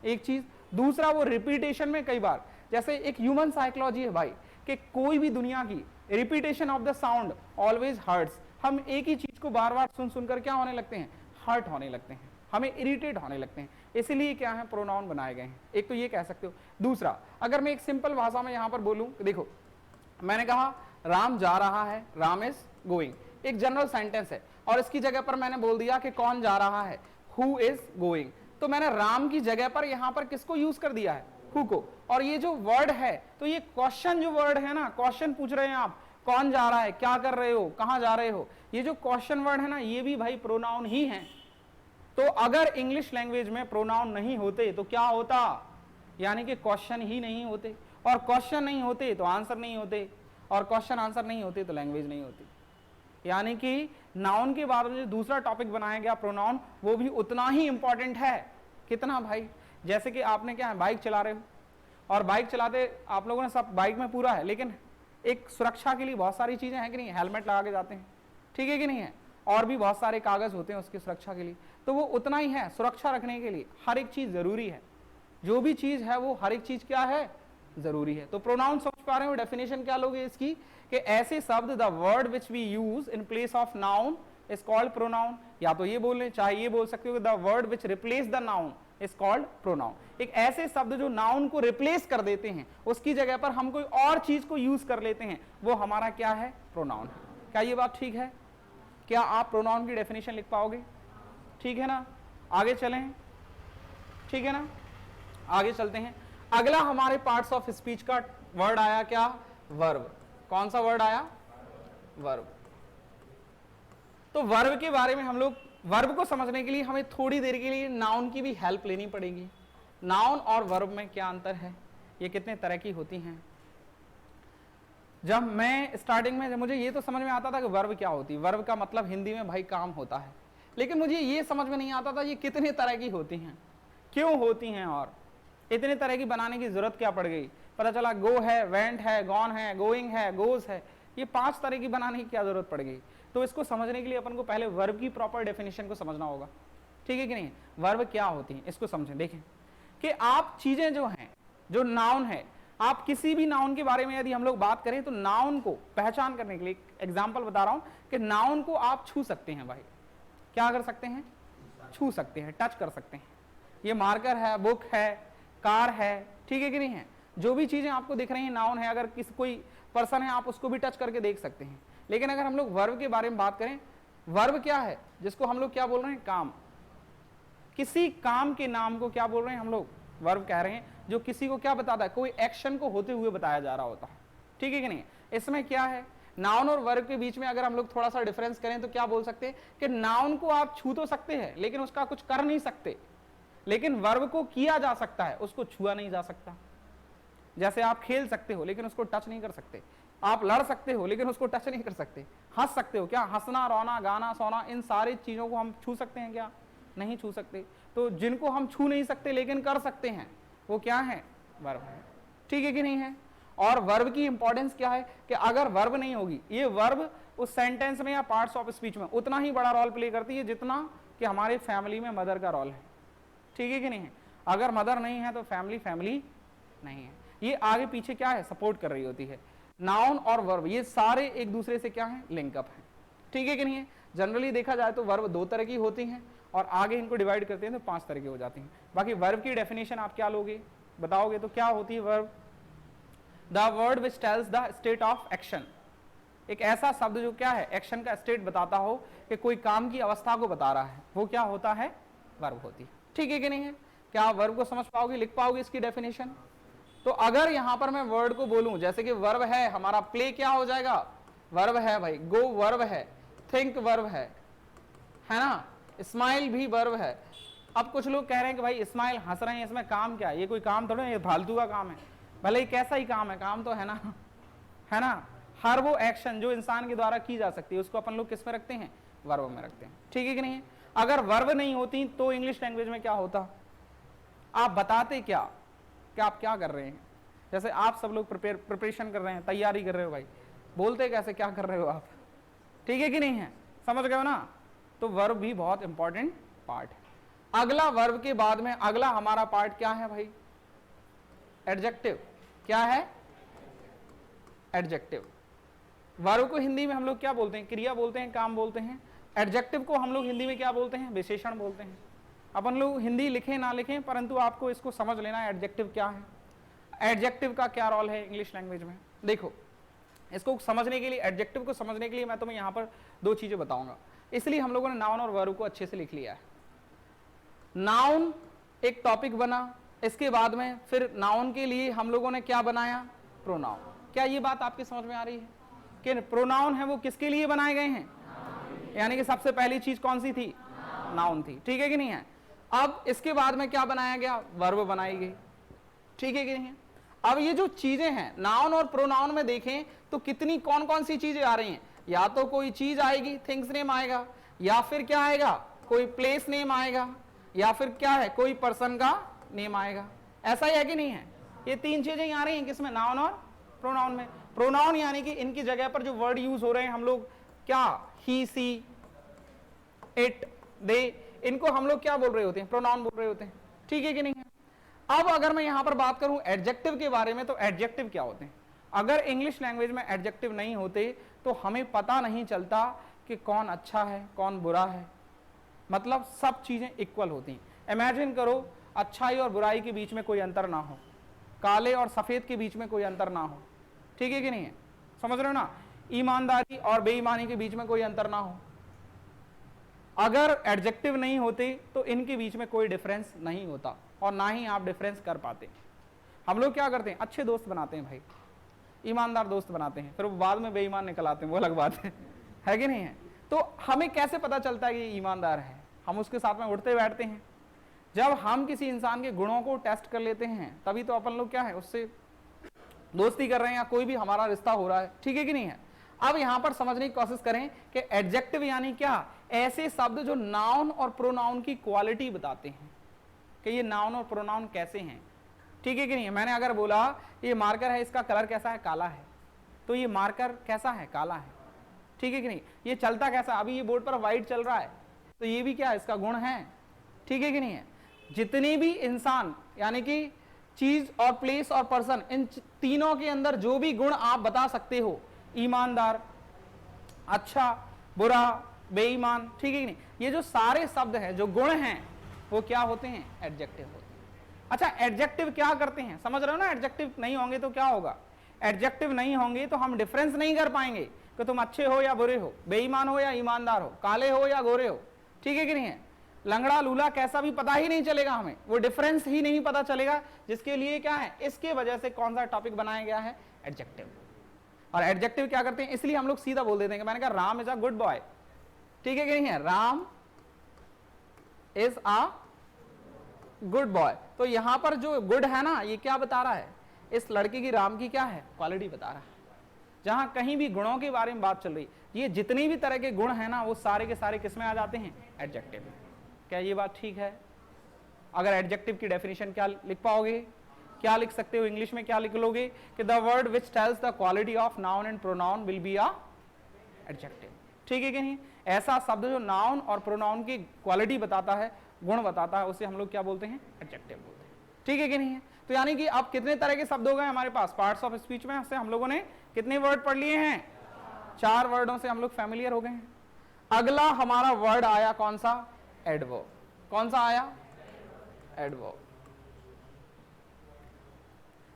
एक चीज, दूसरा वो रिपीटेशन में कई बार, जैसे एक ह्यूमन साइकोलॉजी है भाई कि कोई भी दुनिया की repetition of the sound always hurts. हम एक ही चीज को बार बार सुन सुनकर क्या होने लगते हैं, हर्ट होने लगते हैं, हमें इरिटेट होने लगते हैं, इसलिए क्या है प्रोनाउन बनाए गए हैं। एक तो ये कह सकते हो। दूसरा, अगर मैं एक सिंपल भाषा में यहां पर बोलूं, देखो मैंने कहा राम जा रहा है, राम इज गोइंग, एक जनरल सेंटेंस है, और इसकी जगह पर मैंने बोल दिया कि कौन जा रहा है, हु इज गोइंग। तो मैंने राम की जगह पर यहां पर किसको यूज कर दिया है, हु को। और ये जो वर्ड है, तो ये क्वेश्चन जो वर्ड है ना, क्वेश्चन पूछ रहे हैं आप, कौन जा रहा है, क्या कर रहे हो, कहां जा रहे हो, ये जो क्वेश्चन वर्ड है ना, ये भी भाई प्रोनाउन ही है। तो अगर इंग्लिश लैंग्वेज में प्रोनाउन नहीं होते तो क्या होता, यानी कि क्वेश्चन ही नहीं होते, और क्वेश्चन नहीं होते तो आंसर नहीं होते, और क्वेश्चन आंसर नहीं होते तो लैंग्वेज नहीं होती। यानी कि नाउन के बाद में जो दूसरा टॉपिक बनाया गया प्रोनाउन, वो भी उतना ही इंपॉर्टेंट है। कितना भाई? जैसे कि आपने क्या है, बाइक चला रहे हो, और बाइक चलाते आप लोगों ने सब बाइक में पूरा है, लेकिन एक सुरक्षा के लिए बहुत सारी चीजें हैं कि नहीं, हेलमेट लगा के जाते हैं, ठीक है कि नहीं है, और भी बहुत सारे कागज होते हैं उसकी सुरक्षा के लिए, तो वो उतना ही है, सुरक्षा रखने के लिए हर एक चीज जरूरी है। जो भी चीज है वो हर एक चीज क्या है, जरूरी है। तो प्रोनाउन समझ पा रहे हो, डेफिनेशन क्या लोगे इसकी, कि ऐसे शब्द, the word which we use in place of noun is called pronoun. या तो ये बोलने, चाहे ये बोल सकते हो the word which replace the noun is called pronoun. एक ऐसे शब्द जो नाउन को रिप्लेस कर देते हैं, उसकी जगह पर हम कोई और चीज को यूज कर लेते हैं, वो हमारा क्या है, प्रोनाउन है। क्या ये बात ठीक है? क्या आप प्रोनाउन की डेफिनेशन लिख पाओगे? ठीक है ना, आगे चलें, ठीक है ना, आगे चलते हैं। अगला हमारे पार्ट्स ऑफ स्पीच का वर्ड आया क्या, वर्ब। कौन सा वर्ड आया, वर्ब। तो वर्ब के बारे में हम लोग, वर्ब को समझने के लिए हमें थोड़ी देर के लिए नाउन की भी हेल्प लेनी पड़ेगी। नाउन और वर्ब में क्या अंतर है, ये कितने तरह की होती हैं। जब मैं स्टार्टिंग में, मुझे ये तो समझ में आता था कि वर्ब क्या होती है, वर्ब का मतलब हिंदी में भाई काम होता है, लेकिन मुझे ये समझ में नहीं आता था ये कितने तरह की होती हैं, क्यों होती हैं, और इतने तरह की बनाने की जरूरत क्या पड़ गई। पता चला गो है, वेंट है, गॉन है, गोइंग है, गोज है, ये 5 तरह की बनाने की क्या जरूरत पड़ गई। तो इसको समझने के लिए अपन को पहले वर्ब की प्रॉपर डेफिनेशन को समझना होगा, ठीक है कि नहीं। वर्ब क्या होती है इसको समझें। देखें कि आप चीजें जो हैं, जो नाउन है, आप किसी भी नाउन के बारे में यदि हम लोग बात करें तो नाउन को पहचान करने के लिए एग्जाम्पल बता रहा हूं कि नाउन को आप छू सकते हैं भाई, क्या कर सकते हैं, छू सकते हैं, टच कर सकते हैं। ये मार्कर है, बुक है, कार है, ठीक है कि नहीं है, जो भी चीजें आपको दिख रही हैं नाउन है। अगर किसी कोई पर्सन है आप उसको भी टच करके देख सकते हैं। लेकिन अगर हम लोग वर्ब के बारे में बात करें, वर्ब क्या है, जिसको हम लोग क्या बोल रहे हैं, काम। किसी काम के नाम को क्या बोल रहे हैं हम लोग, वर्ब कह रहे हैं, जो किसी को क्या बताता है, कोई एक्शन को होते हुए बताया जा रहा होता है, ठीक है कि नहीं। इसमें क्या है, नाउन और वर्ब के बीच में अगर हम लोग थोड़ा सा डिफरेंस करें तो क्या बोल सकते हैं कि नाउन को आप छू तो सकते हैं लेकिन उसका कुछ कर नहीं सकते, लेकिन वर्ब को किया जा सकता है, उसको छुआ नहीं जा सकता। जैसे आप खेल सकते हो लेकिन उसको टच नहीं कर सकते, आप लड़ सकते हो लेकिन उसको टच नहीं कर सकते, हंस सकते हो, क्या हंसना, रोना, गाना, सोना, इन सारी चीजों को हम छू सकते हैं क्या, नहीं छू सकते। तो जिनको हम छू नहीं सकते लेकिन कर सकते हैं वो क्या है, वर्ब है, ठीक है कि नहीं है। और वर्ब की इंपॉर्टेंस क्या है कि अगर वर्ब नहीं होगी, ये वर्ब उस सेंटेंस में या पार्ट्स ऑफ स्पीच में उतना ही बड़ा रोल प्ले करती है जितना कि हमारे फैमिली में मदर का रोल है, ठीक है कि नहीं है। अगर मदर नहीं है तो फैमिली फैमिली नहीं है, ये आगे पीछे क्या है, सपोर्ट कर रही होती है। नाउन और वर्ब ये सारे एक दूसरे से क्या है, लिंकअप है, ठीक है कि नहीं है। जनरली देखा जाए तो वर्ब 2 तरह की होती हैं और आगे इनको डिवाइड करते हैं तो 5 तरह की हो जाती हैं। बाकी वर्ब की डेफिनेशन आप क्या लोगे, बताओगे तो क्या होती है verb, the word which tells the state of action. एक ऐसा शब्द जो क्या है, एक्शन का स्टेट बताता हो कि कोई काम की अवस्था को बता रहा है, वो क्या होता है, वर्ब होती है, ठीक है कि नहीं है। क्या आप वर्ब को समझ पाओगे, लिख पाओगे इसकी डेफिनेशन। तो अगर यहां पर मैं वर्ड को बोलूं, जैसे कि वर्ब है हमारा, प्ले क्या हो जाएगा, वर्ब है भाई, गो वर्ब है, थिंक वर्ब है ना, स्माइल भी वर्ब है। अब कुछ लोग कह रहे हैं कि भाई स्माइल, हंस रहे हैं, इसमें काम क्या है, ये कोई काम थोड़ा, ये फालतू का काम है। भले ही कैसा ही काम है, काम तो है ना। हर वो एक्शन जो इंसान के द्वारा की जा सकती है उसको अपन लोग किस में रखते हैं, वर्ब में रखते हैं, ठीक है कि नहीं है। अगर वर्ब नहीं होती तो इंग्लिश लैंग्वेज में क्या होता, आप बताते क्या कि आप क्या कर रहे हैं। जैसे आप सब लोग प्रिपरेशन कर रहे हैं, तैयारी कर रहे हो भाई, बोलते कैसे, क्या कर रहे हो आप, ठीक है कि नहीं है, समझ गए हो ना। तो वर्ब भी बहुत इंपॉर्टेंट पार्ट है। अगला वर्ब के बाद में अगला हमारा पार्ट क्या है भाई, एडजेक्टिव। क्या है, एडजेक्टिव। वर्ब को हिंदी में हम लोग क्या बोलते हैं, क्रिया बोलते हैं, काम बोलते हैं। एडजेक्टिव को हम लोग हिंदी में क्या बोलते हैं, विशेषण बोलते हैं। अपन लोग हिंदी लिखें ना लिखें परंतु आपको इसको समझ लेना है, एडजेक्टिव क्या है, एडजेक्टिव का क्या रोल है इंग्लिश लैंग्वेज में। देखो इसको समझने के लिए, एडजेक्टिव को समझने के लिए मैं तुम्हें यहां पर 2 चीजें बताऊंगा, इसलिए हम लोगों ने नाउन और वर्ब को अच्छे से लिख लिया है। नाउन एक टॉपिक बना, इसके बाद में फिर नाउन के लिए हम लोगों ने क्या बनाया, प्रोनाउन। क्या ये बात आपकी समझ में आ रही है कि प्रोनाउन है वो किसके लिए बनाए गए हैं, यानी कि सबसे पहली चीज कौन सी थी, नाउन थी, ठीक है कि नहीं है। अब इसके बाद में क्या बनाया गया, वर्ब बनाई गई, ठीक है कि नहीं है। अब ये जो चीजें हैं नाउन और प्रोनाउन में देखें तो कितनी कौन कौन सी चीजें आ रही हैं, या तो कोई चीज आएगी, थिंग्स नेम आएगा, या फिर क्या आएगा, कोई प्लेस नेम आएगा, या फिर क्या है, कोई पर्सन का नेम आएगा। ऐसा ही है कि नहीं है, ये 3 चीजें ही आ रही हैं किसमें, नाउन और प्रोनाउन में। प्रोनाउन यानी कि इनकी जगह पर जो वर्ड यूज हो रहे हैं हम लोग, क्या, ही, सी, इट, दे, इनको हम लोग क्या बोल रहे होते हैं, प्रोनाउन बोल रहे होते हैं, ठीक है कि नहीं है। अब अगर मैं यहां पर बात करूं एडजेक्टिव के बारे में, तो एडजेक्टिव क्या होते हैं। अगर इंग्लिश लैंग्वेज में एडजेक्टिव नहीं होते तो हमें पता नहीं चलता कि कौन अच्छा है कौन बुरा है, मतलब सब चीजें इक्वल होती हैं। इमेजिन करो अच्छाई और बुराई के बीच में कोई अंतर ना हो, काले और सफेद के बीच में कोई अंतर ना हो, ठीक है कि नहीं है, समझ रहे हो ना। ईमानदारी और बेईमानी के बीच में कोई अंतर ना हो। अगर एडजेक्टिव नहीं होते तो इनके बीच में कोई डिफरेंस नहीं होता और ना ही आप डिफरेंस कर पाते। हम लोग क्या करते हैं, अच्छे दोस्त बनाते हैं भाई, ईमानदार दोस्त बनाते हैं, फिर वो बाद में बेईमान निकल आते हैं, वो अलग बात है कि नहीं है। तो हमें कैसे पता चलता है कि ये ईमानदार है, हम उसके साथ में उठते बैठते हैं। जब हम किसी इंसान के गुणों को टेस्ट कर लेते हैं तभी तो अपन लोग क्या है, उससे दोस्ती कर रहे हैं या कोई भी हमारा रिश्ता हो रहा है, ठीक है कि नहीं है। अब यहां पर समझने की कोशिश करें कि एडजेक्टिव यानी क्या, ऐसे शब्द जो नाउन और प्रोनाउन की क्वालिटी बताते हैं कि ये नाउन और प्रोनाउन कैसे हैं, ठीक है कि नहीं है। मैंने अगर बोला ये मार्कर है, इसका कलर कैसा है, काला है, तो ये मार्कर कैसा है, काला है, ठीक है कि नहीं। ये चलता कैसा, अभी ये बोर्ड पर व्हाइट चल रहा है तो ये भी क्या है, इसका गुण है, ठीक है कि नहीं है। जितने भी इंसान यानी कि चीज और प्लेस और पर्सन, इन तीनों के अंदर जो भी गुण आप बता सकते हो, ईमानदार, अच्छा, बुरा, बेईमान, ठीक है कि नहीं, ये जो सारे शब्द हैं जो गुण हैं वो क्या होते हैं, एडजेक्टिव होते हैं। अच्छा, एडजेक्टिव क्या करते हैं, समझ रहे हो ना? एडजेक्टिव नहीं होंगे तो क्या होगा, एडजेक्टिव नहीं होंगे तो हम डिफरेंस नहीं कर पाएंगे कि तुम अच्छे हो या बुरे हो, बेईमान हो या ईमानदार हो, काले हो या गोरे हो, ठीक है कि नहीं है, लंगड़ा लूला कैसा भी पता ही नहीं चलेगा हमें, वो डिफरेंस ही नहीं पता चलेगा, जिसके लिए क्या है, इसके वजह से कौन सा टॉपिक बनाया गया है, एडजेक्टिव। और एडजेक्टिव क्या करते हैं, इसलिए हम लोग सीधा बोल देते हैं, मैंने कहा Ram is a good boy, ठीक है कि नहीं है, Ram is a good boy. तो यहां पर जो गुड है ना, ये क्या बता रहा है, इस लड़के की, राम की क्या है, क्वालिटी बता रहा है। जहां कहीं भी गुणों के बारे में बात चल रही, ये जितनी भी तरह के गुण है ना, वो सारे के सारे किस में आ जाते हैं, एडजेक्टिव में। क्या ये बात ठीक है? अगर एडजेक्टिव की डेफिनेशन क्या लिख पाओगे, क्या लिख सकते हो इंग्लिश में, क्या लिख लोगे कि the word which tells the quality of noun and pronoun will be a adjective, ठीक है कि नहीं? ऐसा शब्द जो नाउन और प्रोनाउन की क्वालिटी बताता है, गुण बताता है, उसे हम लोग क्या बोलते हैं, एडजेक्टिव बोलते हैं, ठीक है कि नहीं है? तो यानी कि अब कितने तरह के शब्द हो गए हमारे पास, पार्ट्स ऑफ स्पीच में से हम लोगों ने कितने वर्ड पढ़ लिए हैं, 4 वर्डों से हम लोग फैमिलियर हो गए हैं। अगला हमारा वर्ड आया कौन सा, एडवर्ब। कौन सा आया, एडवर्ब।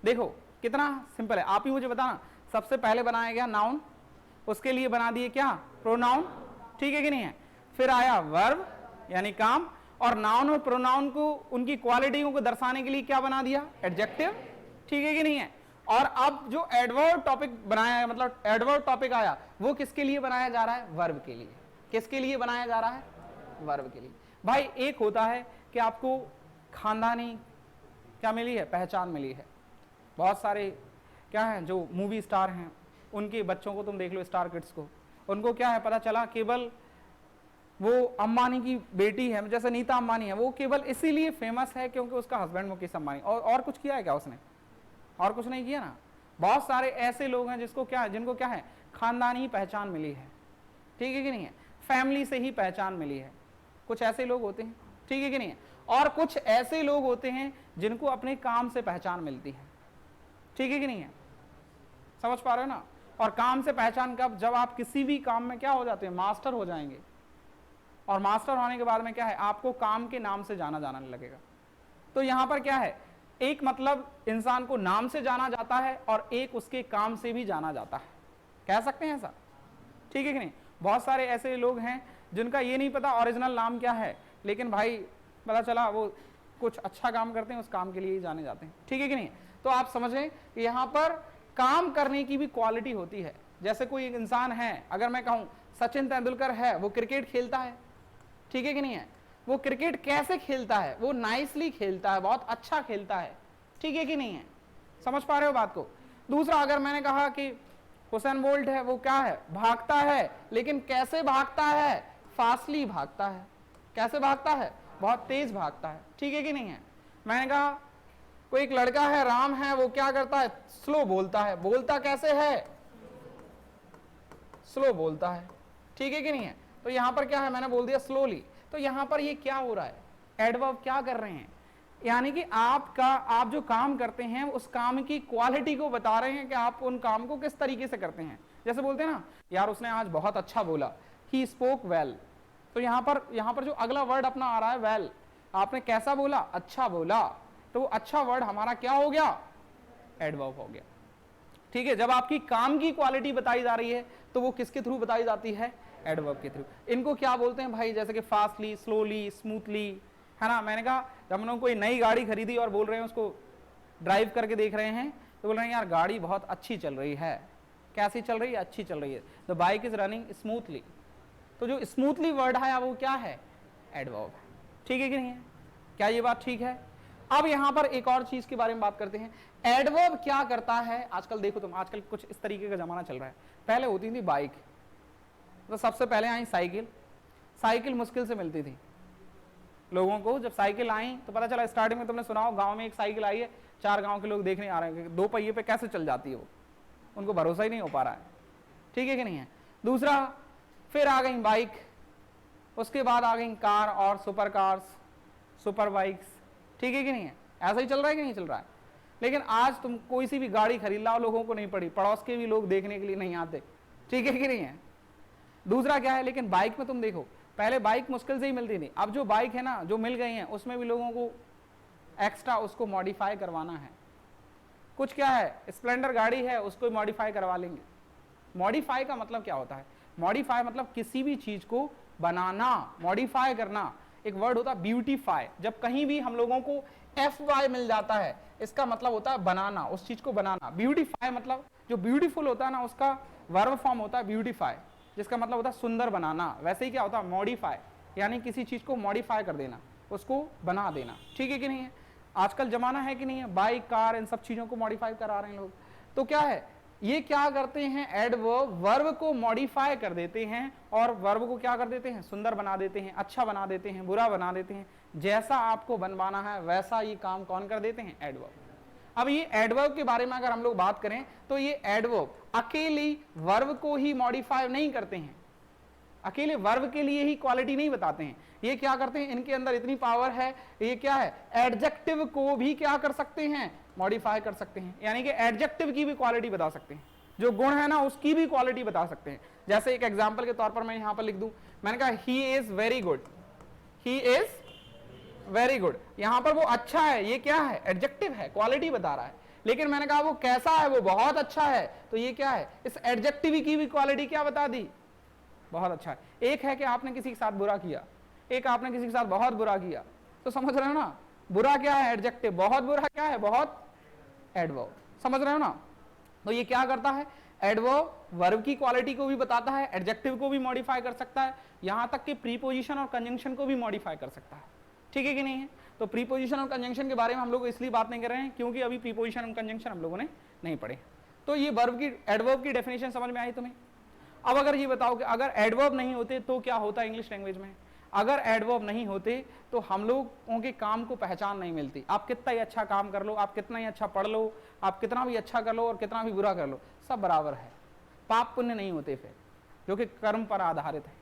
देखो कितना सिंपल है, आप ही मुझे बताना, सबसे पहले बनाया गया नाउन, उसके लिए बना दिए क्या, प्रोनाउन, ठीक है कि नहीं है? फिर आया वर्ब यानी काम, और नाउन और प्रोनाउन को, उनकी क्वालिटियों को दर्शाने के लिए क्या बना दिया, एडजेक्टिव, ठीक है कि नहीं है? और अब जो एडवर्ब टॉपिक बनाया है, मतलब एडवर्ब टॉपिक आया, वो किसके लिए बनाया जा रहा है, वर्ब के लिए। किसके लिए बनाया जा रहा है, वर्ब के लिए। भाई एक होता है कि आपको खानदानी क्या मिली है, पहचान मिली है, बहुत सारे क्या है जो मूवी स्टार हैं, उनके बच्चों को तुम देख लो, स्टार किड्स को, उनको क्या है पता चला, केवल वो अंबानी की बेटी है, जैसे नीता अंबानी है, वो केवल इसीलिए फेमस है क्योंकि उसका हस्बैंड मुकेश अंबानी, और कुछ किया है क्या उसने, और कुछ नहीं किया ना। बहुत सारे ऐसे लोग हैं जिसको क्या है, जिनको क्या है, खानदानी पहचान मिली है, ठीक है कि नहीं है, फैमिली से ही पहचान मिली है, कुछ ऐसे लोग होते हैं, ठीक है कि नहीं है? और कुछ ऐसे लोग होते हैं जिनको अपने काम से पहचान मिलती है, ठीक है कि नहीं है? समझ पा रहे हो ना? और काम से पहचान कब, जब आप किसी भी काम में क्या हो जाते हैं, मास्टर हो जाएंगे, और मास्टर होने के बाद में क्या है, आपको काम के नाम से जाना जाने लगेगा। तो यहां पर क्या है, एक मतलब इंसान को नाम से जाना जाता है और एक उसके काम से भी जाना जाता है, कह सकते हैं ऐसा, ठीक है कि नहीं? बहुत सारे ऐसे लोग हैं जिनका ये नहीं पता ओरिजिनल नाम क्या है, लेकिन भाई पता चला वो कुछ अच्छा काम करते हैं, उस काम के लिए ही जाने जाते हैं, ठीक है कि नहीं? तो आप समझें कि यहाँ पर काम करने की भी क्वालिटी होती है। जैसे कोई इंसान है, अगर मैं कहूँ सचिन तेंदुलकर है, वो क्रिकेट खेलता है, ठीक है कि नहीं है? वो क्रिकेट कैसे खेलता है, वो नाइसली खेलता है, बहुत अच्छा खेलता है, ठीक है कि नहीं है? समझ पा रहे हो बात को? दूसरा, अगर मैंने कहा कि हुसैन बोल्ट है, वो क्या है, भागता है, लेकिन कैसे भागता है, फास्टली भागता है। कैसे भागता है, बहुत तेज भागता है, ठीक है कि नहीं है? मैंने कहा कोई एक लड़का है, राम है, वो क्या करता है, स्लो बोलता है। बोलता कैसे है, स्लो बोलता है, ठीक है कि नहीं है? तो यहां पर क्या है, मैंने बोल दिया स्लोली। तो यहां पर ये क्या हो रहा है, एडवर्ब क्या कर रहे हैं, यानी कि आप जो काम करते हैं उस काम की क्वालिटी को बता रहे हैं कि आप उन काम को किस तरीके से करते हैं। जैसे बोलते हैं ना, यार उसने आज बहुत अच्छा बोला, ही स्पोक वेल। तो यहां पर जो अगला वर्ड अपना आ रहा है वेल, आपने कैसा बोला, अच्छा बोला, तो वो अच्छा वर्ड हमारा क्या हो गया, एडवर्ब हो गया, ठीक है? जब आपकी काम की क्वालिटी बताई जा रही है तो वो किसके थ्रू बताई जाती है, एडवर्ब के थ्रू। इनको क्या बोलते हैं भाई, जैसे कि फास्टली, स्लोली, स्मूथली, है ना? मैंने कहा जब हम लोग कोई नई गाड़ी खरीदी और बोल रहे हैं, उसको ड्राइव करके देख रहे हैं, तो बोल रहे हैं यार गाड़ी बहुत अच्छी चल रही है। कैसी चल रही है, अच्छी चल रही है, the bike is running smoothly. तो जो स्मूथली वर्ड है वो क्या है, एडवर्ब, ठीक है कि नहीं है? क्या ये बात ठीक है? अब यहां पर एक और चीज के बारे में बात करते हैं, एडवर्ब क्या करता है। आजकल देखो तुम, आजकल कुछ इस तरीके का जमाना चल रहा है। पहले होती थी बाइक, तो सबसे पहले आई साइकिल। साइकिल मुश्किल से मिलती थी लोगों को। जब साइकिल आई तो पता चला, स्टार्टिंग में तुमने सुना हो, गांव में एक साइकिल आई है, 4 गांव के लोग देखने आ रहे हैं 2 पहिए पे कैसे चल जाती है वो, उनको भरोसा ही नहीं हो पा रहा है, ठीक है कि नहीं है? दूसरा, फिर आ गई बाइक, उसके बाद आ गई कार और सुपर कार्स, सुपर बाइक्स, ठीक है कि नहीं है? ऐसा ही चल रहा है कि नहीं चल रहा है? लेकिन आज तुम कोई सी भी गाड़ी खरीद लाओ, लोगों को नहीं पड़ी, पड़ोस के भी लोग देखने के लिए नहीं आते, ठीक है कि नहीं है? दूसरा क्या है, लेकिन बाइक में तुम देखो, पहले बाइक मुश्किल से ही मिलती थी, अब जो बाइक है ना जो मिल गई हैं उसमें भी लोगों को एक्स्ट्रा उसको मॉडिफाई करवाना है। कुछ क्या है, स्प्लेंडर गाड़ी है उसको मॉडिफाई करवा लेंगे। मॉडिफाई का मतलब क्या होता है, मॉडिफाई मतलब किसी भी चीज को बनाना, मॉडिफाई करना। एक वर्ड होता है ब्यूटीफाई, जब कहीं भी हम लोगों को FY मिल जाता है इसका मतलब होता है बनाना, उस चीज को बनाना। ब्यूटीफाई मतलब जो ब्यूटीफुल होता है ना उसका वर्ब फॉर्म होता है ब्यूटीफाई, जिसका मतलब होता है सुंदर बनाना। वैसे ही क्या होता है मॉडिफाई, यानी किसी चीज को मॉडिफाई कर देना, उसको बना देना। ठीक है कि नहीं है, आजकल जमाना है कि नहीं है, बाइक कार इन सब चीजों को मॉडिफाई करा रहे हैं लोग। तो क्या है, ये क्या करते हैं, एडवर्ब वर्ब को मॉडिफाई कर देते हैं और वर्ब को क्या कर देते हैं, सुंदर बना देते हैं, अच्छा बना देते हैं, बुरा बना देते हैं। जैसा आपको बनवाना है वैसा ये काम कौन कर देते हैं, एडवर्ब। अब ये एडवर्ब के बारे में अगर हम लोग बात करें तो ये एडवर्ब अकेले वर्ब को ही मॉडिफाई नहीं करते हैं, अकेले वर्ब के लिए ही क्वालिटी नहीं बताते हैं। ये क्या करते हैं, इनके अंदर इतनी पावर है, ये क्या है, एडजेक्टिव को भी क्या कर सकते हैं, मॉडिफाई कर सकते हैं। यानी कि एडजेक्टिव की भी क्वालिटी बता सकते हैं, जो गुण है ना उसकी भी क्वालिटी बता सकते हैं। जैसे एक एग्जांपल के तौर पर मैं यहां पर लिख दूं, मैंने कहा he is very good, he is very good, यहां पर वो अच्छा है, ये क्या है, एडजेक्टिव है, क्वालिटी बता रहा है। लेकिन मैंने कहा वो कैसा है, वो बहुत अच्छा है, तो ये क्या है, इस एडजेक्टिव की भी क्वालिटी क्या बता दी, बहुत अच्छा है। एक है कि आपने किसी के साथ बुरा किया, एक आपने किसी के साथ बहुत बुरा किया, तो समझ रहे हो ना, बुरा क्या है, एडजेक्टिव, बहुत बुरा क्या है, बहुत एडवर्ब। समझ रहे हो ना, तो ये क्या करता है, एडवर्ब वर्ब की क्वालिटी को भी बताता है, एडजेक्टिव को भी मॉडिफाई कर सकता है, यहां तक कि प्रीपोजिशन और कंजंक्शन को भी मॉडिफाई कर सकता है। ठीक है कि नहीं है, तो प्रीपोजिशन और कंजंक्शन के बारे में हम लोग इसलिए बात नहीं कर रहे हैं क्योंकि अभी प्रीपोजिशन और कंजंक्शन हम लोगों ने नहीं पढ़े। तो ये वर्ब की, एडवर्ब की डेफिनेशन समझ में आई तुम्हें। अब अगर ये बताओ कि अगर एडवर्ब नहीं होते तो क्या होता इंग्लिश लैंग्वेज में, अगर एडवर्ब नहीं होते तो हम लोगों के काम को पहचान नहीं मिलती। आप कितना ही अच्छा काम कर लो, आप कितना ही अच्छा पढ़ लो, आप कितना भी अच्छा कर लो और कितना भी बुरा कर लो, सब बराबर है, पाप पुण्य नहीं होते फिर, जो कि कर्म पर आधारित है।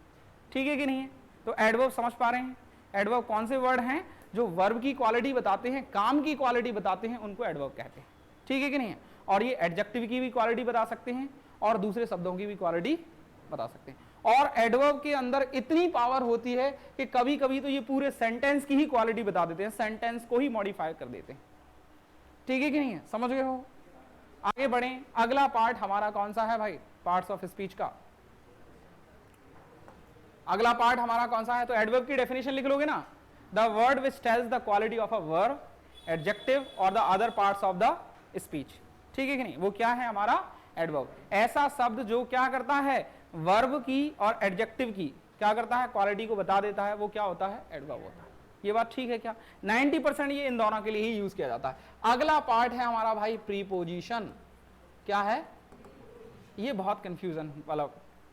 ठीक है कि नहीं है, तो एडवर्ब समझ पा रहे हैं, एडवर्ब कौन से वर्ड हैं जो वर्ब की क्वालिटी बताते हैं, काम की क्वालिटी बताते हैं, उनको एडवर्ब कहते हैं। ठीक है कि नहीं है, और ये एडजेक्टिव की भी क्वालिटी बता सकते हैं और दूसरे शब्दों की भी क्वालिटी बता सकते हैं। और एडवर्ब के अंदर इतनी पावर होती है कि कभी कभी तो ये पूरे सेंटेंस की ही क्वालिटी बता देते हैं, सेंटेंस को ही मॉडिफाई कर देते हैं। ठीक है कि नहीं है, समझ गए हो। आगे बढ़ें, अगला पार्ट हमारा कौन सा है भाई, पार्ट्स ऑफ स्पीच का अगला पार्ट हमारा कौन सा है, तो एडवर्ब की डेफिनेशन लिख लोगे ना, the word which tells the quality of a verb, adjective और the other parts of the speech. ठीक है कि नहीं, वो क्या है हमारा एडवर्ब, ऐसा शब्द जो क्या करता है, वर्ब की और एडजेक्टिव की क्या करता है, क्वालिटी को बता देता है, वो क्या होता है, एडवर्ब होता है। ये बात ठीक है क्या, 90% ये इन दोनों के लिए ही यूज किया जाता है। अगला पार्ट है हमारा भाई प्रीपोजिशन। क्या है ये, बहुत कंफ्यूजन वाला,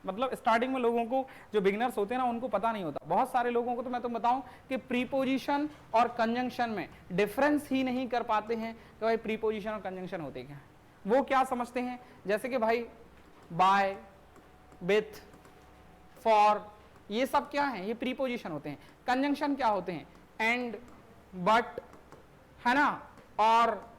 मतलब स्टार्टिंग में लोगों को, जो बिगिनर्स होते हैं ना उनको पता नहीं होता, बहुत सारे लोगों को तो मैं तुम बताऊं कि प्रीपोजिशन और कंजंक्शन में डिफरेंस ही नहीं कर पाते हैं कि भाई प्रीपोजिशन और कंजंक्शन होते क्या हैं। वो क्या समझते हैं, जैसे कि भाई बाय, विथ, फॉर, ये सब क्या है, ये प्रीपोजिशन होते हैं। कंजंक्शन क्या होते हैं, एंड, बट, है ना, और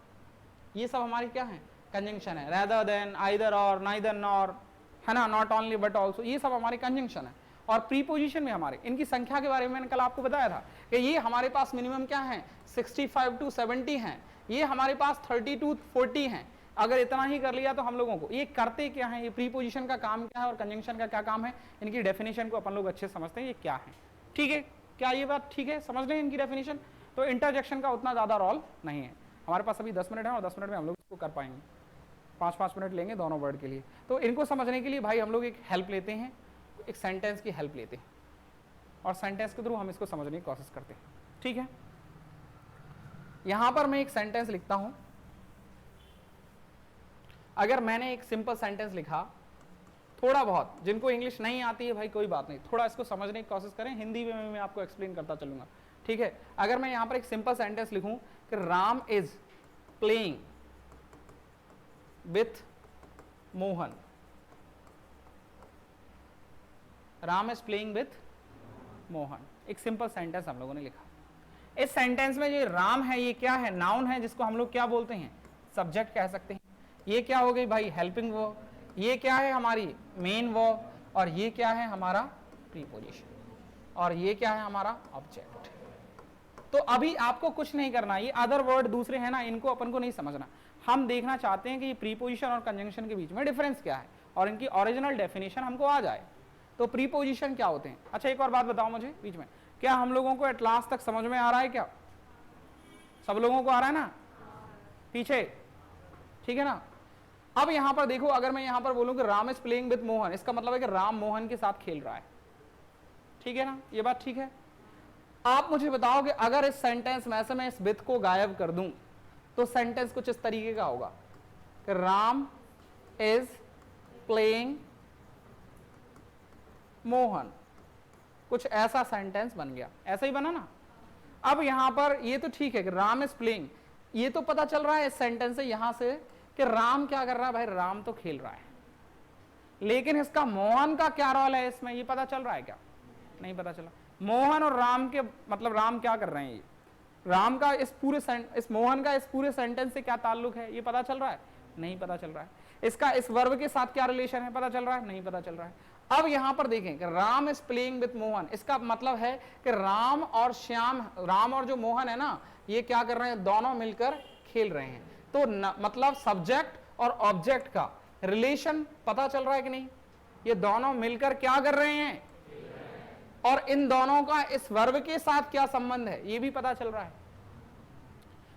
ये सब हमारी क्या है, कंजंक्शन है। रेदर देन, आइदर और, नाइदर नॉर, है ना, नॉट ओनली बट ऑल्सो, ये सब हमारे कंजंक्शन है। और प्रीपोजिशन में हमारे, इनकी संख्या के बारे में मैंने कल आपको बताया था कि ये हमारे पास मिनिमम क्या है, 65 to 70 हैं, ये हमारे पास 30 to 40 हैं। अगर इतना ही कर लिया तो हम लोगों को, ये करते क्या है, ये प्रीपोजिशन का काम क्या है और कंजंक्शन का क्या काम है, इनकी डेफिनेशन को अपन लोग अच्छे समझते हैं ये क्या है। ठीक है, क्या ये बात ठीक है, समझ रहे हैं इनकी डेफिनेशन। तो इंटरजेक्शन का उतना ज्यादा रोल नहीं है। हमारे पास अभी 10 मिनट है और 10 मिनट में हम लोग इसको कर पाएंगे, 5-5 मिनट लेंगे दोनों वर्ड के लिए। तो इनको समझने के लिए भाई हम लोग एक हेल्प लेते हैं, एक सेंटेंस की हेल्प लेते हैं और सेंटेंस के थ्रू हम इसको समझने की कोशिश करते हैं। ठीक है, यहां पर मैं एक सेंटेंस लिखता हूं। अगर मैंने एक सिंपल सेंटेंस लिखा, थोड़ा बहुत, जिनको इंग्लिश नहीं आती है भाई कोई बात नहीं, थोड़ा इसको समझने की कोशिश करें, हिंदी में मैं आपको एक्सप्लेन करता चलूंगा। ठीक है, अगर मैं यहां पर एक सिंपल सेंटेंस लिखूं कि Ram is playing with Mohan, Ram is playing with Mohan, एक सिंपल सेंटेंस हम लोगों ने लिखा। इस सेंटेंस में ये राम है, ये क्या है, नाउन है, जिसको हम लोग क्या बोलते हैं, सब्जेक्ट कह सकते हैं। ये क्या हो गई भाई, हेल्पिंग वर्ब, ये क्या है हमारी मेन वर्ब, और ये क्या है हमारा प्रीपोजिशन। और ये क्या है हमारा ऑब्जेक्ट। तो अभी आपको कुछ नहीं करना, ये अदर वर्ड दूसरे हैं ना, इनको अपन को नहीं समझना, हम देखना चाहते हैं कि ये प्रीपोजिशन और कंजंक्शन के बीच में डिफरेंस क्या है और इनकी ओरिजिनल डेफिनेशन हमको आ जाए। तो प्रीपोजिशन क्या होते हैं? अच्छा एक और बात बताओ मुझे बीच में, क्या हम लोगों को एट लास्ट तक समझ में आ रहा है? क्या सब लोगों को आ रहा है ना पीछे? ठीक है ना। अब यहां पर देखो, अगर मैं यहां पर बोलूं कि Ram is playing with Mohan, इसका मतलब है कि राम मोहन के साथ खेल रहा है। ठीक है ना, ये बात ठीक है। आप मुझे बताओ कि अगर इस सेंटेंस में ऐसे मैं इस विद को गायब कर दूं तो सेंटेंस कुछ इस तरीके का होगा कि राम इज प्लेइंग मोहन, कुछ ऐसा सेंटेंस बन गया। ऐसा ही बना ना। अब यहां पर ये तो ठीक है कि राम इज प्लेइंग, ये तो पता चल रहा है इस सेंटेंस से यहां से कि राम क्या कर रहा है? भाई राम तो खेल रहा है, लेकिन इसका मोहन का क्या रोल है इसमें, ये पता चल रहा है क्या? नहीं पता चला। मोहन और राम के मतलब राम क्या कर रहे हैं, ये राम का इस मोहन का इस पूरे सेंटेंस से क्या ताल्लुक है, ये पता चल रहा है? नहीं पता चल रहा है। इसका इस वर्ब के साथ क्या रिलेशन है, पता चल रहा है? नहीं पता चल रहा है। अब यहां पर देखें कि Ram is playing with Mohan, इसका मतलब है कि राम और श्याम, राम और जो मोहन है ना, ये क्या कर रहे हैं? दोनों मिलकर खेल रहे हैं। तो मतलब सब्जेक्ट और ऑब्जेक्ट का रिलेशन पता चल रहा है कि नहीं? ये दोनों मिलकर क्या कर रहे हैं, और इन दोनों का इस वर्ब के साथ क्या संबंध है, ये भी पता चल रहा है।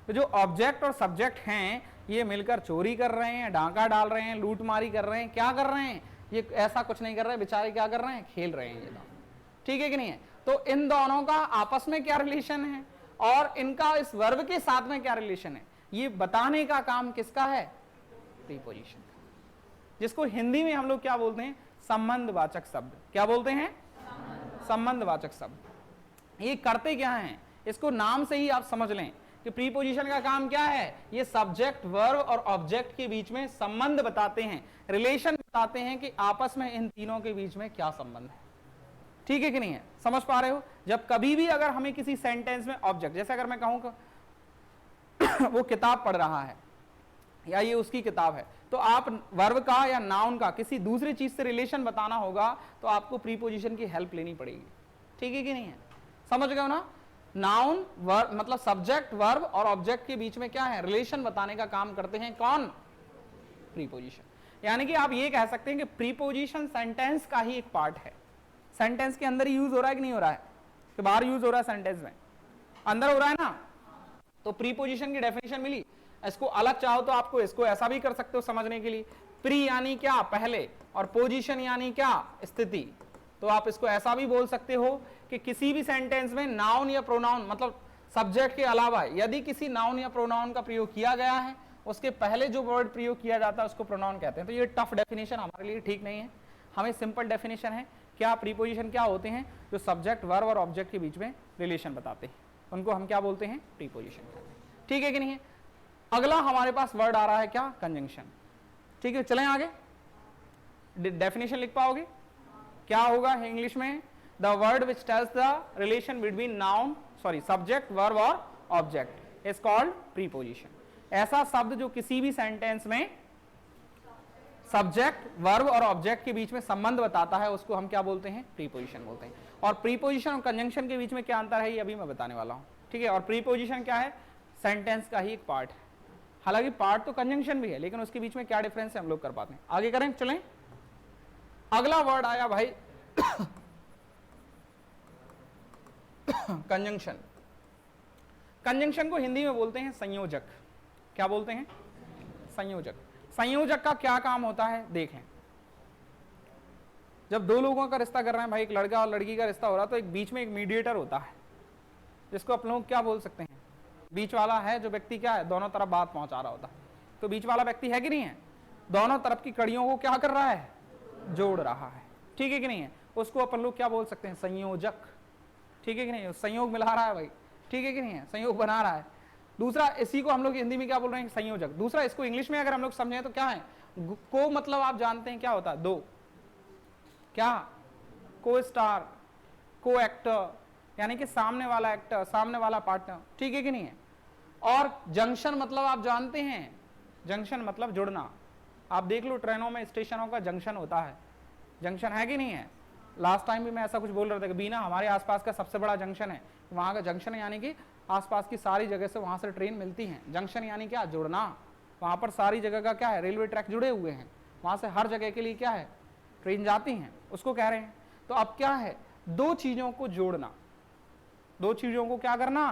तो जो ऑब्जेक्ट और सब्जेक्ट हैं ये मिलकर चोरी कर रहे हैं, डांका डाल रहे हैं, लूटमारी कर रहे हैं, क्या कर रहे हैं? ये ऐसा कुछ नहीं कर रहे, बेचारे क्या कर रहे हैं? खेल रहे हैं ये दोनों। ठीक है कि नहीं है? तो इन दोनों का आपस में क्या रिलेशन है और इनका इस वर्ब के साथ में क्या रिलेशन है, ये बताने का काम किसका है? प्रीपोजिशन का, जिसको हिंदी में हम लोग क्या बोलते हैं? संबंधवाचक शब्द। क्या बोलते हैं? संबंधवाचक शब्द। ये करते क्या हैं, इसको नाम से ही आप समझ लें कि प्रीपोजिशन का काम क्या है? ये सब्जेक्ट, वर्ब और ऑब्जेक्ट के बीच में संबंध बताते हैं, रिलेशन बताते हैं कि आपस में इन तीनों के बीच में क्या संबंध है। ठीक है कि नहीं है? समझ पा रहे हो? जब कभी भी अगर हमें किसी सेंटेंस में ऑब्जेक्ट, जैसे अगर मैं कहूं कि वो किताब पढ़ रहा है या ये उसकी किताब है, तो आप वर्ब का या नाउन का किसी दूसरी चीज से रिलेशन बताना होगा तो आपको प्रीपोजिशन की हेल्प लेनी पड़ेगी। ठीक है कि नहीं है? समझ गए ना? नाउन, वर्ब मतलब सब्जेक्ट, वर्ब और ऑब्जेक्ट के बीच में क्या है? रिलेशन बताने का काम करते हैं कौन? प्रीपोजिशन। यानी कि आप ये कह सकते हैं कि प्रीपोजिशन सेंटेंस का ही एक पार्ट है। सेंटेंस के अंदर यूज हो रहा है कि नहीं हो रहा है? कि बाहर यूज हो रहा है? सेंटेंस में अंदर हो रहा है ना। तो प्रीपोजिशन की डेफिनेशन मिली। इसको अलग चाहो तो आपको इसको ऐसा भी कर सकते हो समझने के लिए, प्री यानी क्या? पहले, और पोजीशन यानी क्या? स्थिति। तो आप इसको ऐसा भी बोल सकते हो कि किसी भी सेंटेंस में नाउन या प्रोनाउन मतलब सब्जेक्ट के अलावा यदि किसी नाउन या प्रोनाउन का प्रयोग किया गया है, उसके पहले जो वर्ड प्रयोग किया जाता है उसको प्रोनाउन कहते हैं। तो ये टफ डेफिनेशन हमारे लिए ठीक नहीं है, हमें सिंपल डेफिनेशन है। क्या प्रीपोजिशन क्या होते हैं? जो सब्जेक्ट, वर्ब और ऑब्जेक्ट के बीच में रिलेशन बताते हैं, उनको हम क्या बोलते हैं? प्रीपोजिशन कहते हैं। ठीक है कि नहीं है? अगला हमारे पास वर्ड आ रहा है क्या? कंजंक्शन। ठीक है, चलें आगे। डेफिनेशन लिख पाओगे? क्या होगा इंग्लिश में? The word which tells the relation between noun, sorry subject, verb और ऑब्जेक्ट इज कॉल्ड प्रीपोजिशन। ऐसा शब्द जो किसी भी सेंटेंस में सब्जेक्ट, वर्ब और ऑब्जेक्ट के बीच में संबंध बताता है उसको हम क्या बोलते हैं? प्रीपोजिशन बोलते हैं। और प्रीपोजिशन और कंजंक्शन के बीच में क्या अंतर है ये अभी मैं बताने वाला हूं। ठीक है, और प्रीपोजिशन क्या है? सेंटेंस का ही एक पार्ट है। हालांकि पार्ट तो कंजंक्शन भी है, लेकिन उसके बीच में क्या डिफरेंस है हम लोग कर पाते हैं। आगे करें, चलें। अगला वर्ड आया भाई कंजंक्शन। कंजंक्शन को हिंदी में बोलते हैं संयोजक। क्या बोलते हैं? संयोजक। संयोजक का क्या काम होता है देखें। जब दो लोगों का रिश्ता कर रहे हैं भाई, एक लड़का और लड़की का रिश्ता हो रहा है, तो एक बीच में एक मीडिएटर होता है जिसको आप लोग क्या बोल सकते हैं? बीच वाला है जो व्यक्ति क्या है? दोनों तरफ बात पहुंचा रहा होता है। तो बीच वाला व्यक्ति है कि नहीं है? दोनों तरफ की कड़ियों को क्या कर रहा है? जोड़ रहा है। ठीक है कि नहीं है? उसको अपन लोग क्या बोल सकते हैं? संयोजक। ठीक है कि नहीं? संयोग मिला रहा है भाई। ठीक है कि नहीं है? संयोग बना रहा है। दूसरा, इसी को हम लोग हिंदी में क्या बोल रहे हैं? संयोजक। दूसरा, इसको इंग्लिश में अगर हम लोग समझें तो क्या है? को मतलब आप जानते हैं क्या होता है? दो। क्या? को स्टार, को एक्टर, यानी कि सामने वाला एक्टर, सामने वाला पार्टनर। ठीक है कि नहीं है? और जंक्शन मतलब आप जानते हैं? जंक्शन मतलब जुड़ना। आप देख लो ट्रेनों में स्टेशनों का जंक्शन होता है। जंक्शन है कि नहीं है? लास्ट टाइम भी मैं ऐसा कुछ बोल रहा था कि बीना हमारे आसपास का सबसे बड़ा जंक्शन है, वहां का जंक्शन यानी कि आसपास की सारी जगह से वहां से ट्रेन मिलती है। जंक्शन यानी क्या, जुड़ना, वहां पर सारी जगह का क्या है, रेलवे ट्रैक जुड़े हुए हैं, वहां से हर जगह के लिए क्या है, ट्रेन जाती हैं, उसको कह रहे हैं। तो अब क्या है, दो चीजों को जोड़ना, दो चीजों को क्या करना,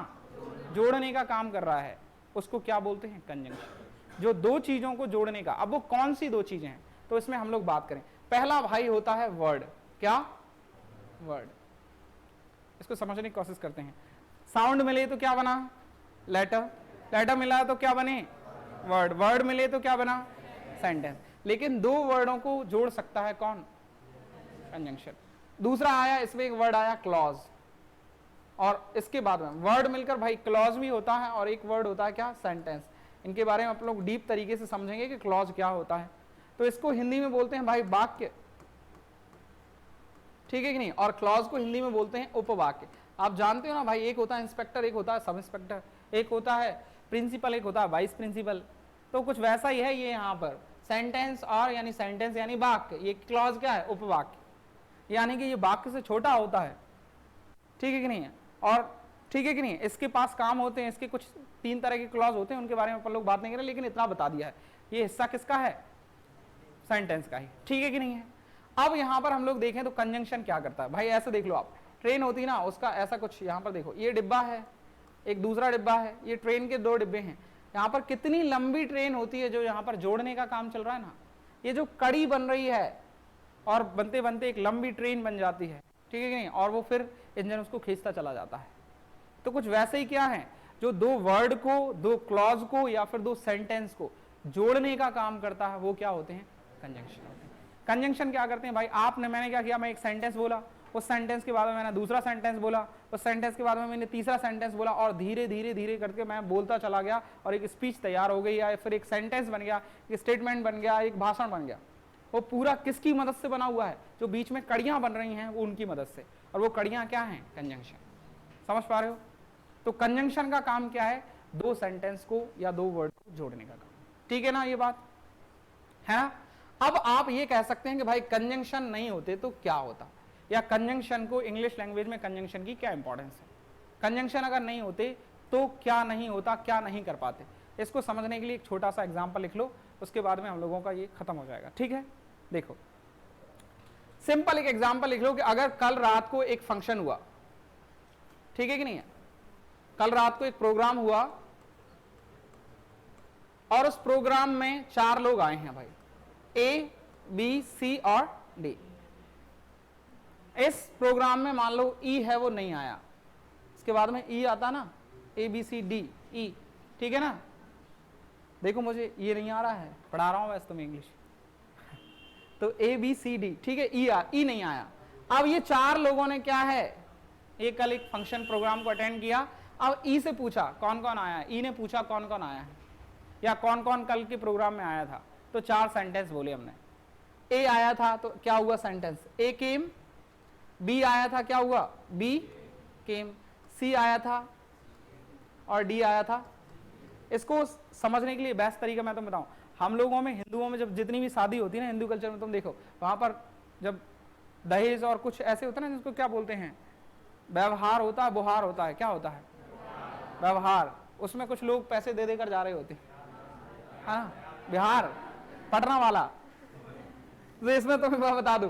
जोड़ने का काम कर रहा है, उसको क्या बोलते हैं, कंजंक्शन। जो दो चीजों को जोड़ने का, अब वो कौन सी दो चीजें हैं, तो इसमें हम लोग बात करें। पहला भाई होता है वर्ड, क्या, वर्ड। इसको समझने की कोशिश करते हैं। साउंड मिले तो क्या बना, लेटर, लेटर मिला तो क्या बने, वर्ड, वर्ड मिले तो क्या बना, सेंटेंस। लेकिन दो वर्डों को जोड़ सकता है कौन, कंजंक्शन। दूसरा आया, इसमें एक वर्ड आया क्लॉज, और इसके बाद में वर्ड मिलकर भाई क्लॉज भी होता है और एक वर्ड होता है क्या, सेंटेंस। इनके बारे में आप लोग डीप तरीके से समझेंगे कि क्लॉज क्या होता है। तो इसको हिंदी में बोलते हैं भाई वाक्य, ठीक है कि नहीं, और क्लॉज को हिंदी में बोलते हैं उपवाक्य। आप जानते हो ना भाई, एक होता है इंस्पेक्टर, एक होता है सब इंस्पेक्टर, एक होता है प्रिंसिपल, एक होता है वाइस प्रिंसिपल। तो कुछ वैसा ही है ये यहाँ पर, सेंटेंस और यानी सेंटेंस यानी वाक्य, ये क्लॉज क्या है, उपवाक्य, यानी कि ये वाक्य से छोटा होता है, ठीक है कि नहीं है, और ठीक है कि नहीं, इसके पास काम होते हैं, इसके कुछ तीन तरह के क्लॉज होते हैं, उनके बारे में अपन लोग बात नहीं करें, लेकिन इतना बता दिया है, ये हिस्सा किसका है, सेंटेंस का ही, ठीक है कि नहीं है। अब यहां पर हम लोग देखें तो कंजंक्शन क्या करता है भाई, ऐसे देख लो आप, ट्रेन होती ना, उसका ऐसा कुछ यहां पर देखो, ये डिब्बा है, एक दूसरा डिब्बा है, ये ट्रेन के दो डिब्बे हैं। यहाँ पर कितनी लंबी ट्रेन होती है जो यहाँ पर जोड़ने का काम चल रहा है ना, ये जो कड़ी बन रही है और बनते बनते एक लंबी ट्रेन बन जाती है, ठीक है कि नहीं, और वो फिर इंजन उसको खींचता चला जाता है। तो कुछ वैसे ही क्या है, जो दो वर्ड को, दो क्लॉज को या फिर दो सेंटेंस को जोड़ने का काम करता है, वो क्या होते हैं, कंजंक्शन होते हैं। कंजंक्शन क्या करते हैं भाई, आपने, मैंने क्या किया, मैं एक सेंटेंस बोला, उस सेंटेंस के बाद में मैंने दूसरा सेंटेंस बोला, उस सेंटेंस के बाद में मैंने तीसरा सेंटेंस बोला, और धीरे धीरे धीरे करके मैं बोलता चला गया और एक स्पीच तैयार हो गई, या फिर एक सेंटेंस बन गया, एक स्टेटमेंट बन गया, एक भाषण बन गया। वो पूरा किसकी मदद से बना हुआ है, जो बीच में कड़ियां बन रही हैं वो उनकी मदद से, और वो कड़ियां क्या हैं, कंजंक्शन। समझ पा रहे हो। तो कंजंक्शन का काम क्या है, दो सेंटेंस को या दो वर्ड को जोड़ने का काम, ठीक है ना, ये बात है ना। अब आप ये कह सकते हैं कि भाई कंजंक्शन नहीं होते तो क्या होता, या कंजंक्शन को इंग्लिश लैंग्वेज में कंजंक्शन की क्या इंपॉर्टेंस है, कंजंक्शन अगर नहीं होते तो क्या नहीं होता, क्या नहीं कर पाते। इसको समझने के लिए एक छोटा सा एग्जांपल लिख लो, उसके बाद में हम लोगों का ये खत्म हो जाएगा, ठीक है। देखो सिंपल एक एग्जांपल लिख लो कि अगर कल रात को एक फंक्शन हुआ, ठीक है कि नहीं है, कल रात को एक प्रोग्राम हुआ और उस प्रोग्राम में 4 लोग आए हैं भाई, ए बी सी और डी। इस प्रोग्राम में मान लो ई है वो नहीं आया, इसके बाद में ई आता ना, A B C D E, ठीक है ना। देखो मुझे ये नहीं आ रहा है, पढ़ा रहा हूं वैसे तुम्हें इंग्लिश, तो ए बी सी डी, ठीक है, ई नहीं आया। अब ये 4 लोगों ने क्या है, ये कल एक फंक्शन प्रोग्राम को अटेंड किया, अब ई से पूछा कौन कौन आया है, ई ने पूछा कौन कौन आया है, या कौन कौन कल के प्रोग्राम में आया था, तो 4 सेंटेंस बोले हमने। ए आया था तो क्या हुआ सेंटेंस, ए केम, बी आया था क्या हुआ, बी केम, सी आया था और डी आया था। इसको समझने के लिए बेस्ट तरीका मैं तुम बताऊं, हम लोगों में, हिंदुओं में जब जितनी भी शादी होती है ना, हिंदू कल्चर में तुम देखो, वहां पर जब दहेज और कुछ ऐसे होता है ना, जिसको क्या बोलते हैं, व्यवहार होता है, बुहार होता है, क्या होता है, व्यवहार, उसमें कुछ लोग पैसे दे देकर जा रहे होते हैं, हाँ, बिहार पटना वाला। तो इसमें तो मैं बता दूं,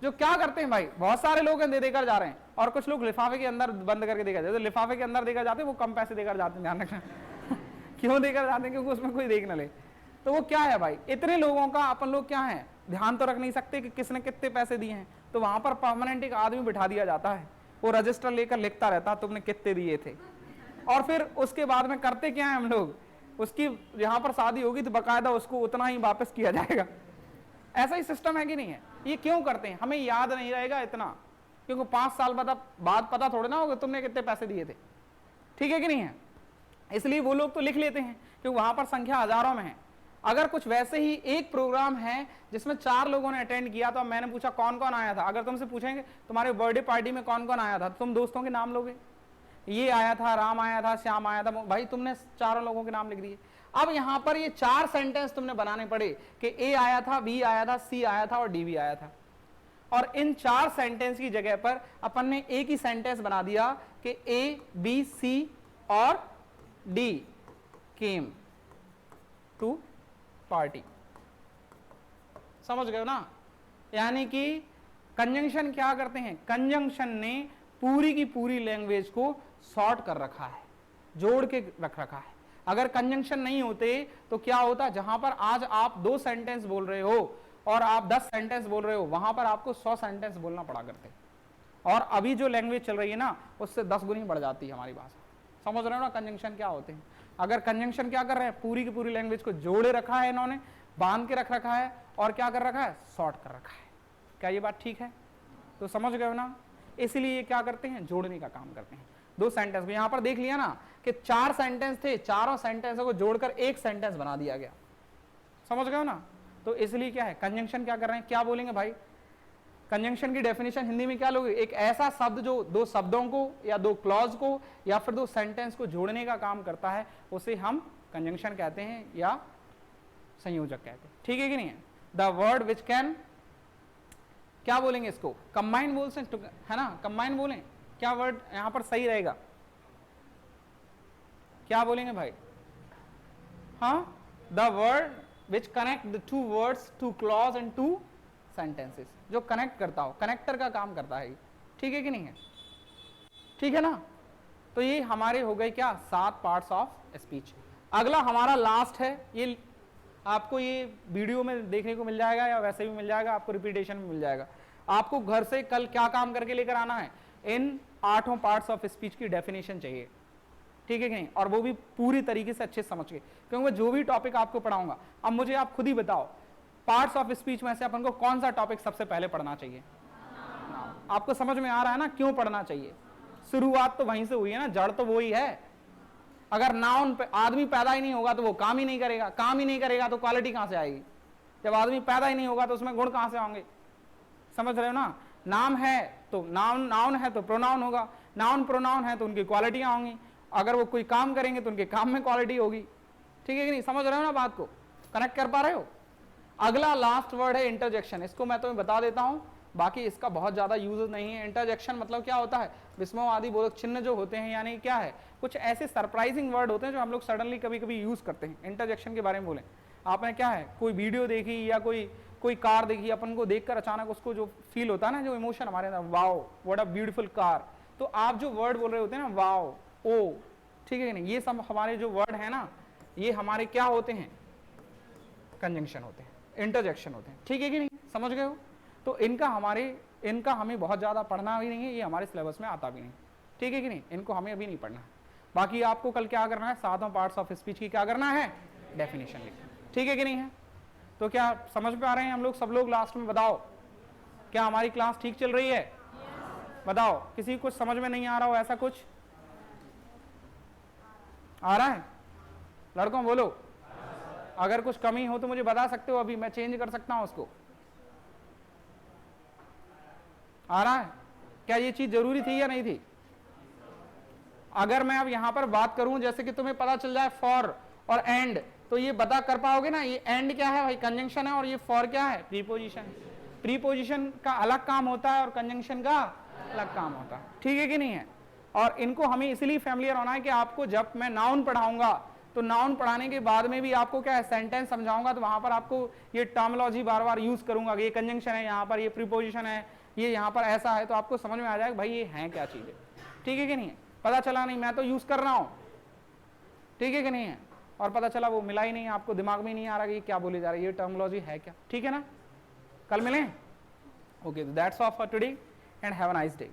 जो क्या करते हैं भाई, बहुत सारे लोग दे देकर जा रहे हैं, और कुछ लोग लिफाफे के अंदर बंद करके देकर जाते हैं। लिफाफे के अंदर देकर जाते हैं वो कम पैसे देकर जाते हैं, ध्यान रखना क्यों देकर जाते हैं, क्योंकि उसमें कोई देख न ले। तो वो क्या है भाई, इतने लोगों का अपन लोग क्या है, ध्यान तो रख नहीं सकते कि किसने कितने पैसे दिए हैं, तो वहां पर परमानेंट एक आदमी बिठा दिया जाता है, वो रजिस्टर लेकर लिखता रहता तुमने कितने दिए थे। और फिर उसके बाद में करते क्या है हम लोग, उसकी यहाँ पर शादी होगी तो बकायदा उसको उतना ही वापस किया जाएगा। ऐसा ही सिस्टम है कि नहीं है। ये क्यों करते हैं, हमें याद नहीं रहेगा इतना, क्योंकि 5 साल बाद पता थोड़े ना होगा तुमने कितने पैसे दिए थे, ठीक है कि नहीं है। इसलिए वो लोग तो लिख लेते हैं क्योंकि वहां पर संख्या हजारों में है। अगर कुछ वैसे ही एक प्रोग्राम है जिसमें 4 लोगों ने अटेंड किया, तो मैंने पूछा कौन कौन आया था, अगर तुमसे पूछेंगे तुम्हारे बर्थडे पार्टी में कौन कौन आया था, तुम दोस्तों के नाम लोगे, ये आया था, राम आया था, श्याम आया था, भाई तुमने 4 लोगों के नाम लिख दिए। अब यहां पर ये 4 सेंटेंस तुमने बनाने पड़े कि ए आया था, बी आया था, सी आया था और डी भी आया था। और इन 4 सेंटेंस की जगह पर अपन ने एक ही सेंटेंस बना दिया कि ए बी सी और डी केम टू पार्टी। समझ गए ना? यानी कि कंजंक्शन क्या करते हैं, कंजंक्शन ने पूरी की पूरी लैंग्वेज को सॉर्ट कर रखा है, जोड़ के रख रखा है। अगर कंजंक्शन नहीं होते तो क्या होता, जहां पर आज आप 2 सेंटेंस बोल रहे हो और आप 10 सेंटेंस बोल रहे हो, वहां पर आपको 100 सेंटेंस बोलना पड़ा करते। और अभी जो लैंग्वेज चल रही है ना, उससे 10 गुनी बढ़ जाती है हमारी भाषा। समझ रहे हो ना कंजंक्शन क्या होते हैं? अगर कंजंक्शन क्या कर रहे हैं, पूरी की पूरी लैंग्वेज को जोड़े रखा है, इन्होंने बांध के रख रखा है और क्या कर रखा है, सॉर्ट कर रखा है। क्या ये बात ठीक है? तो समझ गए हो ना? इसलिए ये क्या करते हैं, जोड़ने का काम करते हैं। 2 सेंटेंस को यहां पर देख लिया ना कि 4 सेंटेंस थे, चारों सेंटेंसों को जोड़कर एक सेंटेंस बना दिया गया। समझ गए हो ना? तो इसलिए क्या है, कंजंक्शन क्या कर रहे हैं, क्या बोलेंगे भाई? कंजंक्शन की डेफिनेशन हिंदी में क्या लोगे? एक ऐसा शब्द जो 2 शब्दों को या 2 क्लॉज को या फिर 2 सेंटेंस को जोड़ने का काम करता है, उसे हम कंजंक्शन कहते हैं या संयोजक कहते हैं। ठीक है कि नहीं है? द वर्ड विच कैन, क्या बोलेंगे इसको, कंबाइन बोल सकते है ना, कंबाइन बोलें। क्या वर्ड यहां पर सही रहेगा, क्या बोलेंगे भाई? हाँ, the word which connect the 2 words, 2 clause and 2 sentences, जो कनेक्ट करता हो, कनेक्टर का काम करता है। ठीक है कि नहीं है? ठीक है ना? तो ये हमारे हो गए क्या, 7 पार्ट्स ऑफ स्पीच। अगला हमारा लास्ट है, ये आपको ये वीडियो में देखने को मिल जाएगा या वैसे भी मिल जाएगा, आपको रिपीटेशन में मिल जाएगा। आपको घर से कल क्या काम करके लेकर आना है, इन 8 पार्ट्स ऑफ स्पीच की डेफिनेशन चाहिए। ठीक है कि नहीं? और वो भी पूरी तरीके से अच्छे समझ के, क्योंकि जो भी टॉपिक आपको पढ़ाऊंगा, अब मुझे आप खुद ही बताओ, पार्ट्स ऑफ स्पीच में से अपन को कौन सा टॉपिक सबसे पहले पढ़ना चाहिए? आपको समझ में आ रहा है ना क्यों पढ़ना चाहिए? शुरुआत तो वहीं से हुई है ना, जड़ तो वो ही है। अगर नाउन पे आदमी पैदा ही नहीं होगा तो वो काम ही नहीं करेगा, काम ही नहीं करेगा तो क्वालिटी कहां से आएगी? जब आदमी पैदा ही नहीं होगा तो उसमें गुण कहां से आएंगे? समझ रहे हो ना? नाम है तो नाउन है तो प्रोनाउन होगा, नाउन प्रोनाउन है तो उनकी क्वालिटियां होंगी। अगर वो कोई काम करेंगे तो उनके काम में क्वालिटी होगी। ठीक है कि नहीं? समझ रहे हो ना बात को? कनेक्ट कर पा रहे हो? अगला लास्ट वर्ड है इंटरजेक्शन। इसको मैं तुम्हें बता देता हूं, बाकी इसका बहुत ज्यादा यूज नहीं है। इंटरजेक्शन मतलब क्या होता है, विस्मय आदि बोधक चिन्ह जो होते हैं, यानी क्या है, कुछ ऐसे सरप्राइजिंग वर्ड होते हैं जो हम लोग सडनली कभी कभी यूज करते हैं। इंटरजेक्शन के बारे में बोलें, आपने क्या है, कोई वीडियो देखी या कोई कार देखी, अपन को देखकर अचानक उसको जो फील होता है ना, जो इमोशन हमारे अंदर, wow what a beautiful car, तो आप जो वर्ड बोल रहे होते हैं ना, वाओ, ओ, ठीक है कि नहीं, ये सब हमारे जो वर्ड है ना, ये हमारे क्या होते हैं, कंजंक्शन होते हैं, इंटरजेक्शन होते हैं। ठीक है कि नहीं? समझ गए हो? तो इनका हमें बहुत ज्यादा पढ़ना भी नहीं है, ये हमारे सिलेबस में आता भी नहीं। ठीक है कि नहीं? इनको हमें अभी नहीं पढ़ना है। बाकी आपको कल क्या करना है, 7 पार्ट्स ऑफ स्पीच की क्या करना है, डेफिनेशन लिखना। ठीक है कि नहीं है? तो क्या समझ में आ रहे हैं हम लोग, सब लोग? लास्ट में बताओ, क्या हमारी क्लास ठीक चल रही है? बताओ, किसी को कुछ समझ में नहीं आ रहा हो, ऐसा कुछ आ रहा है? लड़कों बोलो, अगर कुछ कमी हो तो मुझे बता सकते हो, अभी मैं चेंज कर सकता हूं उसको। आ रहा है? क्या ये चीज जरूरी थी या नहीं थी? अगर मैं अब यहां पर बात करूं, जैसे कि तुम्हें पता चल जाए फॉर और एंड, तो ये बता कर पाओगे ना, ये एंड क्या है भाई, कंजंक्शन है, और ये फॉर क्या है, प्रीपोजिशन। प्रीपोजिशन का अलग काम होता है और कंजंक्शन का अलग काम होता है। ठीक है कि नहीं है? और इनको हमें इसलिए फैमिलियर होना है कि आपको जब मैं नाउन पढ़ाऊंगा तो नाउन पढ़ाने के बाद में भी आपको क्या है, सेंटेंस समझाऊंगा तो वहां पर आपको ये टर्मिनोलॉजी बार बार यूज करूंगा, ये कंजंक्शन है, यहाँ पर ये प्रीपोजिशन है, ये यहाँ पर ऐसा है, तो आपको समझ में आ जाएगा भाई ये है क्या चीज है। ठीक है कि नहीं है? पता चला नहीं, मैं तो यूज कर रहा हूं, ठीक है कि नहीं है, और पता चला वो मिला ही नहीं, आपको दिमाग में नहीं आ रहा कि ये क्या बोली जा रही है, ये टर्मिनोलॉजी है क्या। ठीक है ना? कल मिलें? Okay, that's all for today and have a nice day.